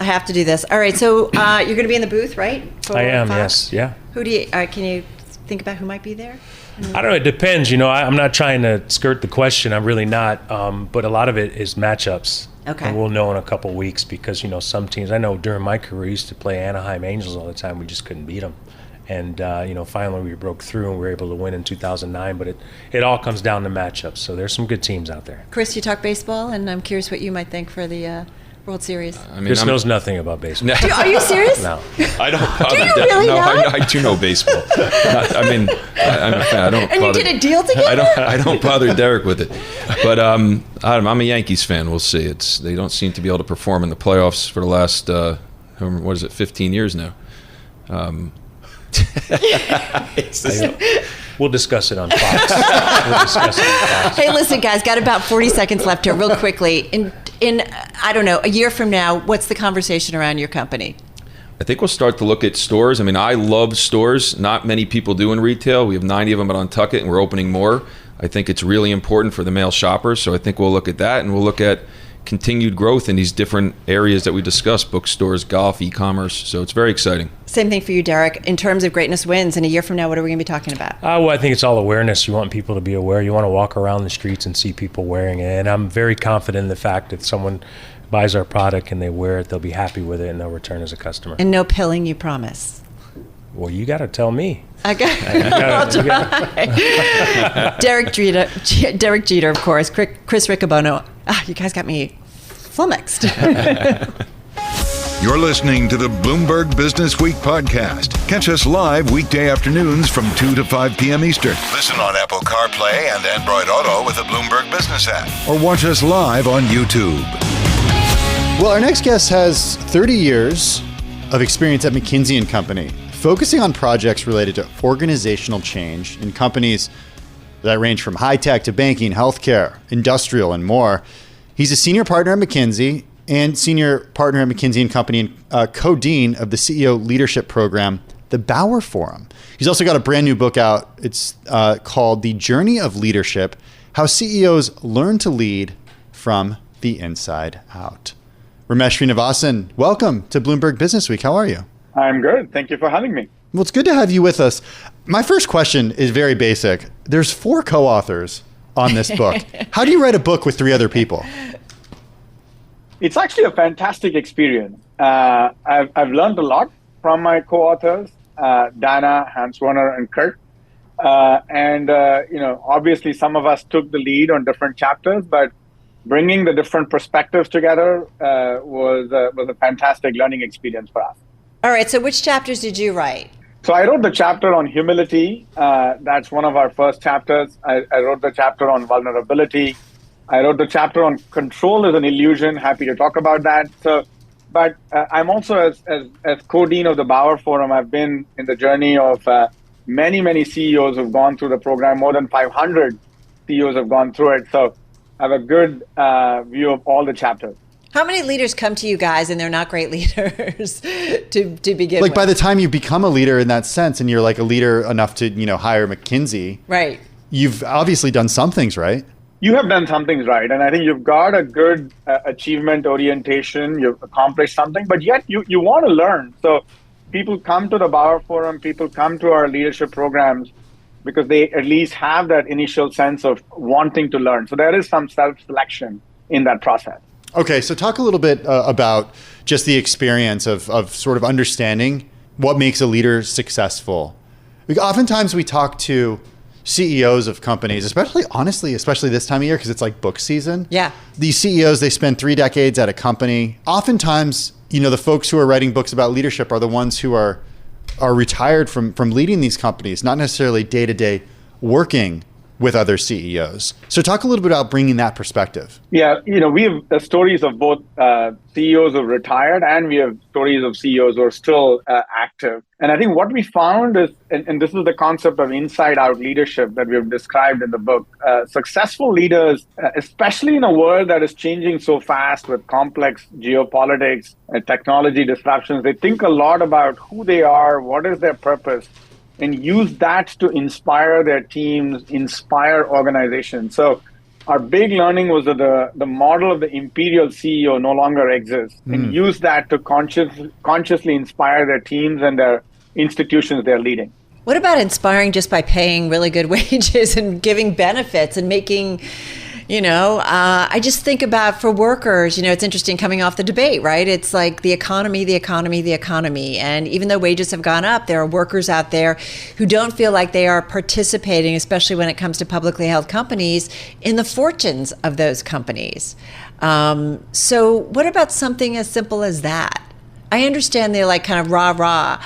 All right. So you're going to be in the booth, right?
I am. Fox? Yes. Yeah.
Who do you? Can you think about who might be there?
I don't know. It depends. I'm not trying to skirt the question. I'm really not. But a lot of it is matchups.
Okay.
And we'll know in a couple of weeks because some teams. I know during my career, I used to play Anaheim Angels all the time. We just couldn't beat them. And, finally we broke through and we were able to win in 2009. But it all comes down to matchups. So there's some good teams out there.
Chris, you talk baseball, and I'm curious what you might think for the World Series.
Chris knows nothing about baseball.
Are you serious?
No.
I don't bother.
Do you really not?
I do know baseball. I'm a fan. I don't.
And
bother,
you did a deal together?
I don't bother Derek with it. But I'm a Yankees fan. We'll see. They don't seem to be able to perform in the playoffs for the last 15 years now.
We'll discuss it on Fox.
Hey, listen, guys, got about 40 seconds left here, real quickly. In I don't know, a year from now, what's the conversation around your company?
I think we'll start to look at stores. I mean, I love stores. Not many people do in retail. We have 90 of them at Untuckit, and we're opening more. I think it's really important for the male shoppers, so I think we'll look at that, and we'll look at continued growth in these different areas that we discussed, bookstores, golf, e-commerce. So it's very exciting.
Same thing for you, Derek. In terms of greatness wins, in a year from now, what are we going to be talking about?
Well, I think it's all awareness. You want people to be aware. You want to walk around the streets and see people wearing it. And I'm very confident in the fact that someone buys our product and they wear it, they'll be happy with it, and they'll return as a customer.
And no pilling, you promise?
Well, you got to tell me.
Okay. Derek Jeter, of course. Chris Riccobono. You guys got me flummoxed.
You're listening to the Bloomberg Business Week podcast. Catch us live weekday afternoons from 2 to 5 p.m. Eastern. Listen on Apple CarPlay and Android Auto with the Bloomberg Business App. Or watch us live on YouTube.
Well, our next guest has 30 years of experience at McKinsey & Company, focusing on projects related to organizational change in companies that range from high-tech to banking, healthcare, industrial, and more. He's a senior partner at McKinsey and senior partner at McKinsey & Company and co-dean of the CEO Leadership Program, the Bauer Forum. He's also got a brand new book out. It's called The Journey of Leadership, How CEOs Learn to Lead from the Inside Out. Ramesh Srinivasan, welcome to Bloomberg Business Week. How are you?
I'm good. Thank you for having me.
Well, it's good to have you with us. My first question is very basic. There's 4 co-authors on this book. How do you write a book with 3 other people?
It's actually a fantastic experience. I've learned a lot from my co-authors, Dana, Hans Werner, and Kurt. Obviously some of us took the lead on different chapters, but bringing the different perspectives together was a fantastic learning experience for us.
All right, so which chapters did you write?
So I wrote the chapter on humility. That's one of our first chapters. I wrote the chapter on vulnerability. I wrote the chapter on control is an illusion. Happy to talk about that. But I'm also, as co-dean of the Bauer Forum, I've been in the journey of many CEOs who've gone through the program. More than 500 CEOs have gone through it. So I have a good view of all the chapters.
How many leaders come to you guys and they're not great leaders to begin
with?
Like
by the time you become a leader in that sense and you're like a leader enough to, hire McKinsey.
Right.
You've obviously done some things right.
You have done some things right. And I think you've got a good achievement orientation. You've accomplished something, but yet you want to learn. So people come to the Bauer Forum, people come to our leadership programs because they at least have that initial sense of wanting to learn. So there is some self-selection in that process.
Okay, so talk a little bit about just the experience of sort of understanding what makes a leader successful. Oftentimes we talk to CEOs of companies, especially this time of year, because it's like book season.
Yeah.
These CEOs, they spend 3 decades at a company. Oftentimes, the folks who are writing books about leadership are the ones who are retired from leading these companies, not necessarily day-to-day working with other CEOs. So talk a little bit about bringing that perspective.
Yeah, we have stories of both CEOs who retired and we have stories of CEOs who are still active. And I think what we found is, and this is the concept of inside-out leadership that we have described in the book, successful leaders, especially in a world that is changing so fast with complex geopolitics and technology disruptions, they think a lot about who they are, what is their purpose, and use that to inspire their teams, inspire organizations. So our big learning was that the model of the imperial CEO no longer exists, and use that to consciously inspire their teams and their institutions they're leading.
What about inspiring just by paying really good wages and giving benefits and making, I just think about for workers, it's interesting coming off the debate, right? It's like the economy. And even though wages have gone up, there are workers out there who don't feel like they are participating, especially when it comes to publicly held companies, in the fortunes of those companies. So what about something as simple as that? I understand they're like kind of rah-rah,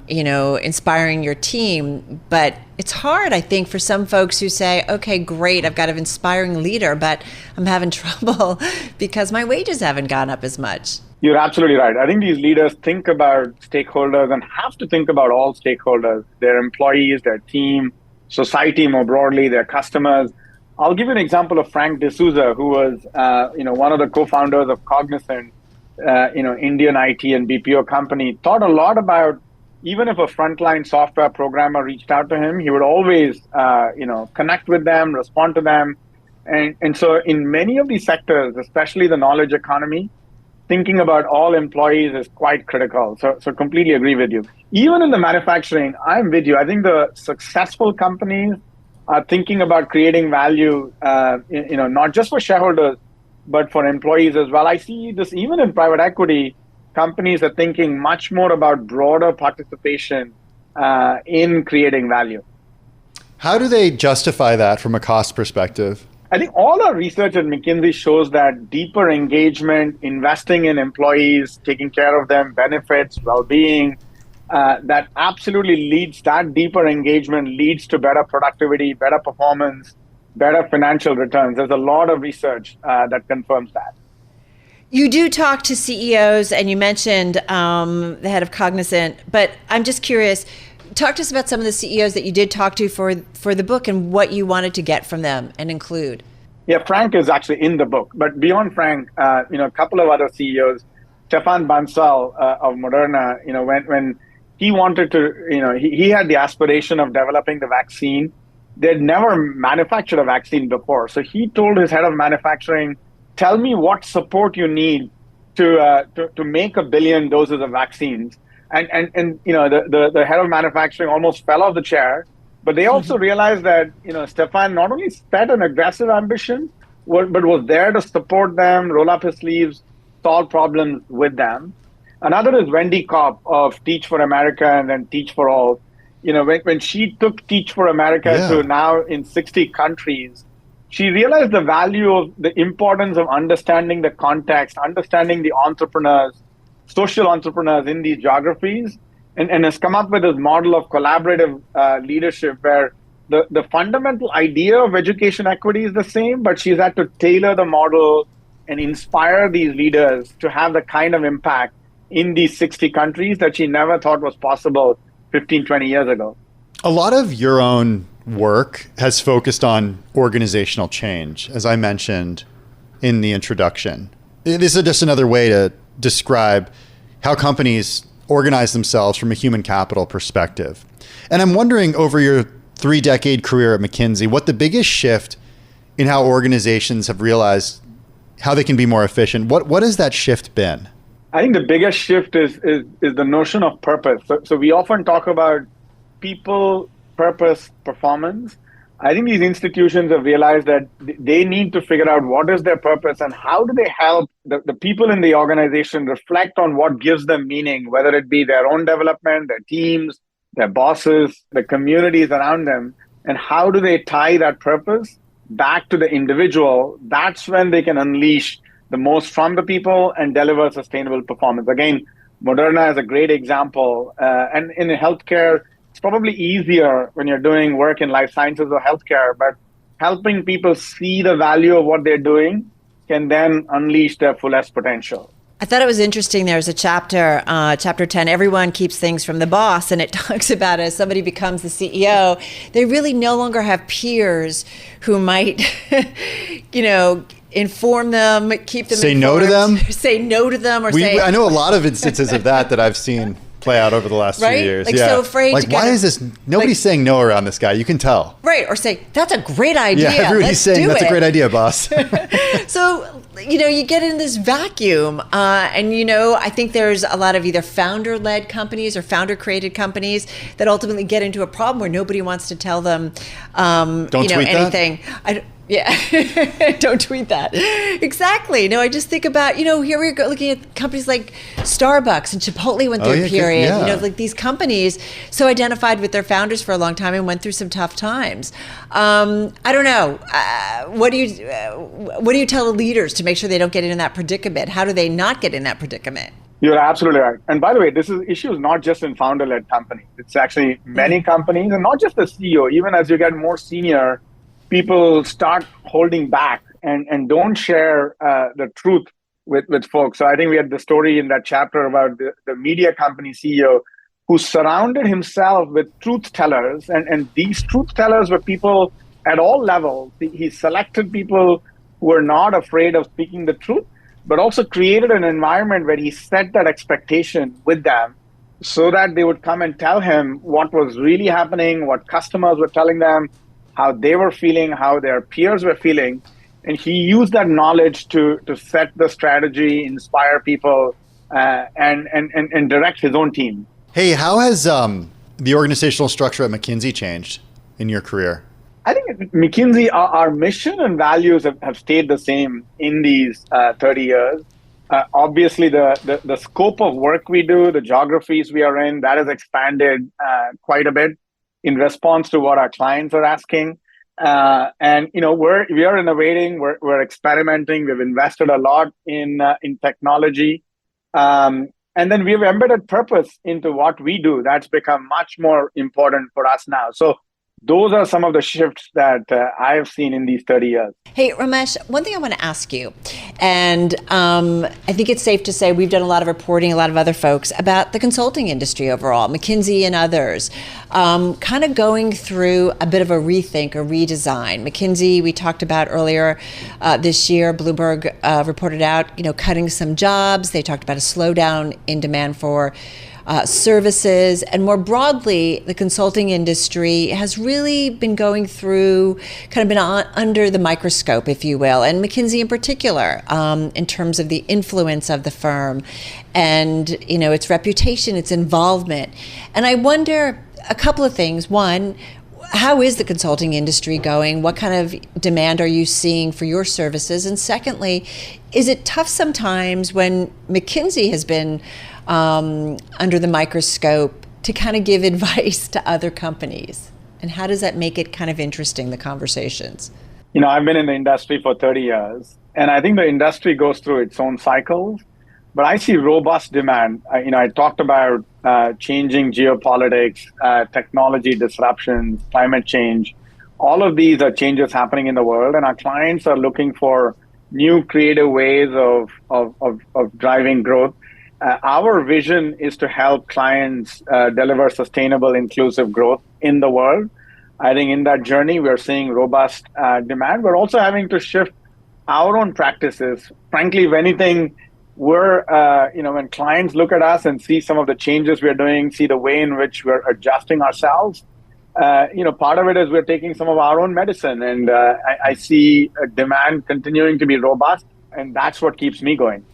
inspiring your team. But it's hard, I think, for some folks who say, okay, great, I've got an inspiring leader, but I'm having trouble because my wages haven't gone up as much.
You're absolutely right. I think these leaders think about stakeholders and have to think about all stakeholders, their employees, their team, society more broadly, their customers. I'll give you an example of Frank D'Souza, who was one of the co-founders of Cognizant, Indian IT and BPO company, thought a lot about, even if a frontline software programmer reached out to him, he would always connect with them, respond to them. And so in many of these sectors, especially the knowledge economy, thinking about all employees is quite critical. So completely agree with you. Even in the manufacturing, I'm with you. I think the successful companies are thinking about creating value, not just for shareholders, but for employees as well. I see this even in private equity. Companies are thinking much more about broader participation in creating value.
How do they justify that from a cost perspective?
I think all our research at McKinsey shows that deeper engagement, investing in employees, taking care of them, benefits, well-being, that absolutely leads, that deeper engagement leads to better productivity, better performance, better financial returns. There's a lot of research that confirms that.
You do talk to CEOs, and you mentioned the head of Cognizant, but I'm just curious, talk to us about some of the CEOs that you did talk to for the book and what you wanted to get from them and include.
Yeah, Frank is actually in the book, but beyond Frank, a couple of other CEOs, Stefan Bancel of Moderna, when he wanted to, he had the aspiration of developing the vaccine. They'd never manufactured a vaccine before. So he told his head of manufacturing, tell me what support you need to make 1 billion doses of vaccines. And the head of manufacturing almost fell off the chair, but they also realized that, Stefan not only set an aggressive ambition, but was there to support them, roll up his sleeves, solve problems with them. Another is Wendy Kopp of Teach for America and then Teach for All. When she took Teach for America to now in 60 countries, she realized the value of the importance of understanding the context, understanding the entrepreneurs, social entrepreneurs in these geographies, and has come up with this model of collaborative leadership where the fundamental idea of education equity is the same, but she's had to tailor the model and inspire these leaders to have the kind of impact in these 60 countries that she never thought was possible 15, 20 years ago.
A lot of your own work has focused on organizational change, as I mentioned in the introduction. This is just another way to describe how companies organize themselves from a human capital perspective. And I'm wondering, over your 3-decade career at McKinsey, what the biggest shift in how organizations have realized how they can be more efficient, what has that shift been?
I think the biggest shift is the notion of purpose. So we often talk about people, purpose, performance. I think these institutions have realized that they need to figure out what is their purpose and how do they help the people in the organization reflect on what gives them meaning, whether it be their own development, their teams, their bosses, the communities around them, and how do they tie that purpose back to the individual. That's when they can unleash the most from the people and deliver sustainable performance. Again, Moderna is a great example. And in healthcare, it's probably easier when you're doing work in life sciences or healthcare, but helping people see the value of what they're doing can then unleash their fullest potential.
I thought it was interesting. There's a chapter, chapter 10, everyone keeps things from the boss. And it talks about as somebody becomes the CEO, they really no longer have peers who might, inform them, keep them
Say
informed,
no to them?
Say no to them or
I know a lot of instances of that I've seen play out over the last few years.
So afraid
to why is this? Nobody's saying no around this guy. You can tell.
Right. Or say, that's a great idea.
Yeah, everybody's saying that's a great idea, boss.
So, you get in this vacuum. And, I think there's a lot of either founder-led companies or founder-created companies that ultimately get into a problem where nobody wants to tell them,
Don't tweet
anything. Don't tweet that. Exactly. No, I just think about, here we're looking at companies like Starbucks and Chipotle went through a period, like these companies so identified with their founders for a long time and went through some tough times. I don't know. What do you tell the leaders to make sure they don't get in that predicament? How do they not get in that predicament?
You're absolutely right. And by the way, this issue is not just in founder-led companies. It's actually many companies, and not just the CEO. Even as you get more senior, people start holding back and don't share the truth with folks. So I think we had the story in that chapter about the media company CEO who surrounded himself with truth tellers. And these truth tellers were people at all levels. He selected people who were not afraid of speaking the truth, but also created an environment where he set that expectation with them so that they would come and tell him what was really happening, what customers were telling them, how they were feeling, how their peers were feeling. And he used that knowledge to set the strategy, inspire people, and direct his own team.
Hey, how has the organizational structure at McKinsey changed in your career?
I think at McKinsey, our mission and values have stayed the same in these 30 years. Obviously, the scope of work we do, the geographies we are in, that has expanded quite a bit in response to what our clients are asking. And we are innovating, we're experimenting, we've invested a lot in technology. And then we've embedded purpose into what we do. That's become much more important for us now. So those are some of the shifts that I have seen in these 30 years.
Hey, Ramesh, one thing I want to ask you, and I think it's safe to say we've done a lot of reporting, a lot of other folks, about the consulting industry overall, McKinsey and others, kind of going through a bit of a rethink, a redesign. McKinsey, we talked about earlier this year, Bloomberg reported out, cutting some jobs. They talked about a slowdown in demand for services, and more broadly, the consulting industry has really been going through, kind of been under the microscope, if you will, and McKinsey in particular, in terms of the influence of the firm and, its reputation, its involvement. And I wonder a couple of things. One, how is the consulting industry going? What kind of demand are you seeing for your services? And secondly, is it tough sometimes when McKinsey has been under the microscope to kind of give advice to other companies? And how does that make it kind of interesting, the conversations?
I've been in the industry for 30 years, and I think the industry goes through its own cycles, but I see robust demand. I talked about changing geopolitics, technology disruptions, climate change. All of these are changes happening in the world, and our clients are looking for new creative ways of driving growth. Our vision is to help clients deliver sustainable, inclusive growth in the world. I think in that journey, we're seeing robust demand. We're also having to shift our own practices. Frankly, if anything, when clients look at us and see some of the changes we're doing, see the way in which we're adjusting ourselves, part of it is we're taking some of our own medicine. And I see demand continuing to be robust, and that's what keeps me going.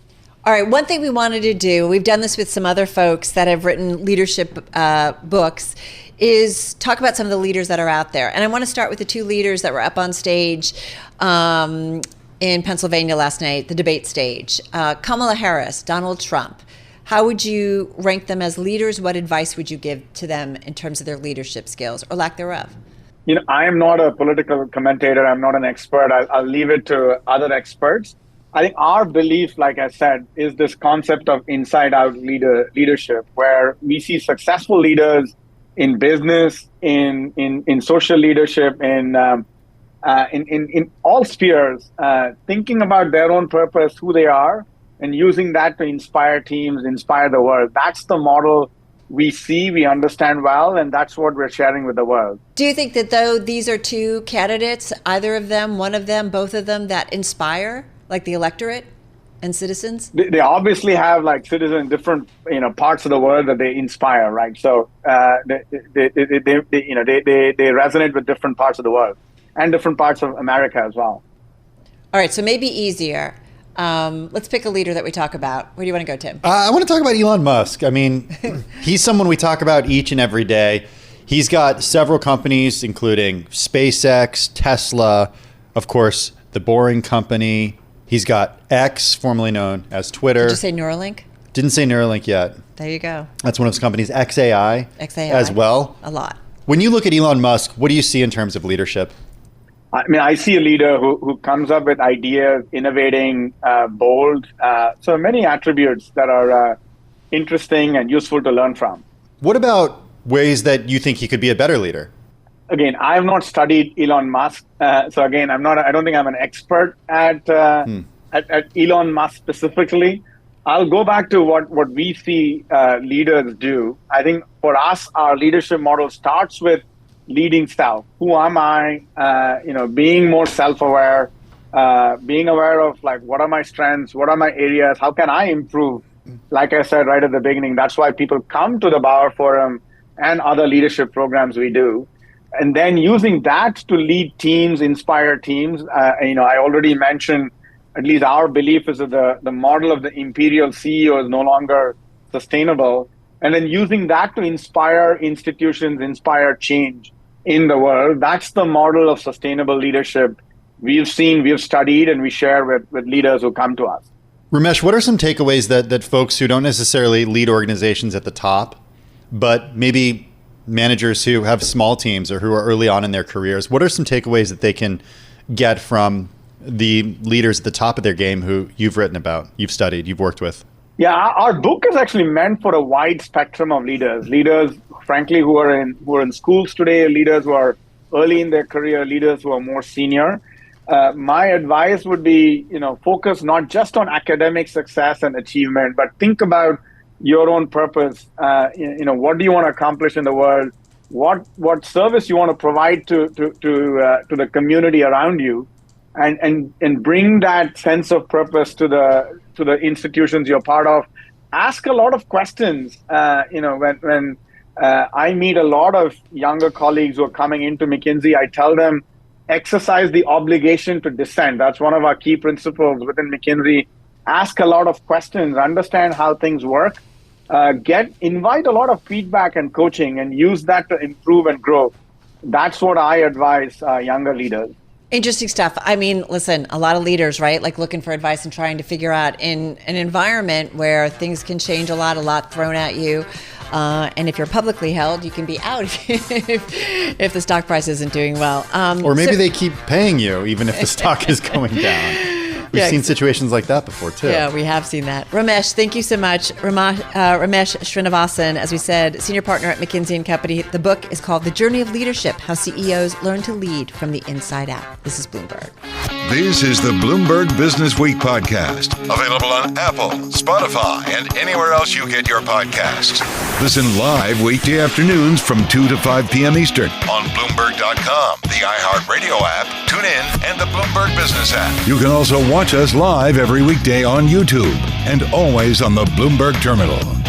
All right, one thing we wanted to do, we've done this with some other folks that have written leadership books, is talk about some of the leaders that are out there. And I want to start with the two leaders that were up on stage in Pennsylvania last night, the debate stage. Kamala Harris, Donald Trump. How would you rank them as leaders? What advice would you give to them in terms of their leadership skills or lack thereof?
I am not a political commentator. I'm not an expert. I'll leave it to other experts. I think our belief, like I said, is this concept of inside-out leadership, where we see successful leaders in business, in social leadership, in all spheres, thinking about their own purpose, who they are, and using that to inspire teams, inspire the world. That's the model we see, we understand well, and that's what we're sharing with the world.
Do you think that though these are two candidates, either of them, one of them, both of them, that inspire, like the electorate and citizens?
They obviously have like citizens in different parts of the world that they inspire, right? So they resonate with different parts of the world and different parts of America as well.
All right, so maybe easier. Let's pick a leader that we talk about. Where do you want to go, Tim?
I want to talk about Elon Musk. I mean, he's someone we talk about each and every day. He's got several companies, including SpaceX, Tesla, of course, the Boring Company. He's got X, formerly known as Twitter.
Did you say Neuralink?
Didn't say Neuralink yet.
There you go.
That's one of his companies. XAI as well.
A lot.
When you look at Elon Musk, what do you see in terms of leadership?
I mean, I see a leader who comes up with ideas, innovating, bold. So many attributes that are interesting and useful to learn from.
What about ways that you think he could be a better leader?
Again, I have not studied Elon Musk. So again, I don't think I'm an expert at at Elon Musk specifically, I'll go back to what we see leaders do. I think for us, our leadership model starts with leading self. Who am I? Being more self-aware, being aware of like, what are my strengths? What are my areas? How can I improve? Like I said right at the beginning, that's why people come to the Bauer Forum and other leadership programs we do. And then using that to lead teams, inspire teams. I already mentioned, at least our belief is that the model of the imperial CEO is no longer sustainable. And then using that to inspire institutions, inspire change in the world. That's the model of sustainable leadership we've seen, we've studied, and we share with leaders who come to us.
Ramesh, what are some takeaways that folks who don't necessarily lead organizations at the top, but maybe managers who have small teams or who are early on in their careers, what are some takeaways that they can get from the leaders at the top of their game who you've written about, you've studied, you've worked with?
Yeah, our book is actually meant for a wide spectrum of leaders, frankly, who are in schools today, leaders who are early in their career, leaders who are more senior. My advice would be, focus not just on academic success and achievement, but think about your own purpose. What do you want to accomplish in the world? What service you want to provide to the community around you, and bring that sense of purpose to the institutions you're part of. Ask a lot of questions. When I meet a lot of younger colleagues who are coming into McKinsey, I tell them, exercise the obligation to dissent. That's one of our key principles within McKinsey. Ask a lot of questions, understand how things work, invite a lot of feedback and coaching, and use that to improve and grow. That's what I advise younger leaders.
Interesting stuff. I mean, listen, a lot of leaders, right? Like looking for advice and trying to figure out in an environment where things can change a lot thrown at you. And if you're publicly held, you can be out if the stock price isn't doing well.
Or maybe they keep paying you even if the stock is going down. We've seen situations like that before, too.
Yeah, we have seen that. Ramesh, thank you so much. Ramesh Srinivasan, as we said, senior partner at McKinsey & Company. The book is called The Journey of Leadership, How CEOs Learn to Lead from the Inside Out. This is Bloomberg.
This is the Bloomberg Businessweek podcast, available on Apple, Spotify, and anywhere else you get your podcasts. Listen live weekday afternoons from 2 to 5 p.m. Eastern on Bloomberg.com, the iHeartRadio app, TuneIn, and the Bloomberg Business App. You can also watch us live every weekday on YouTube and always on the Bloomberg Terminal.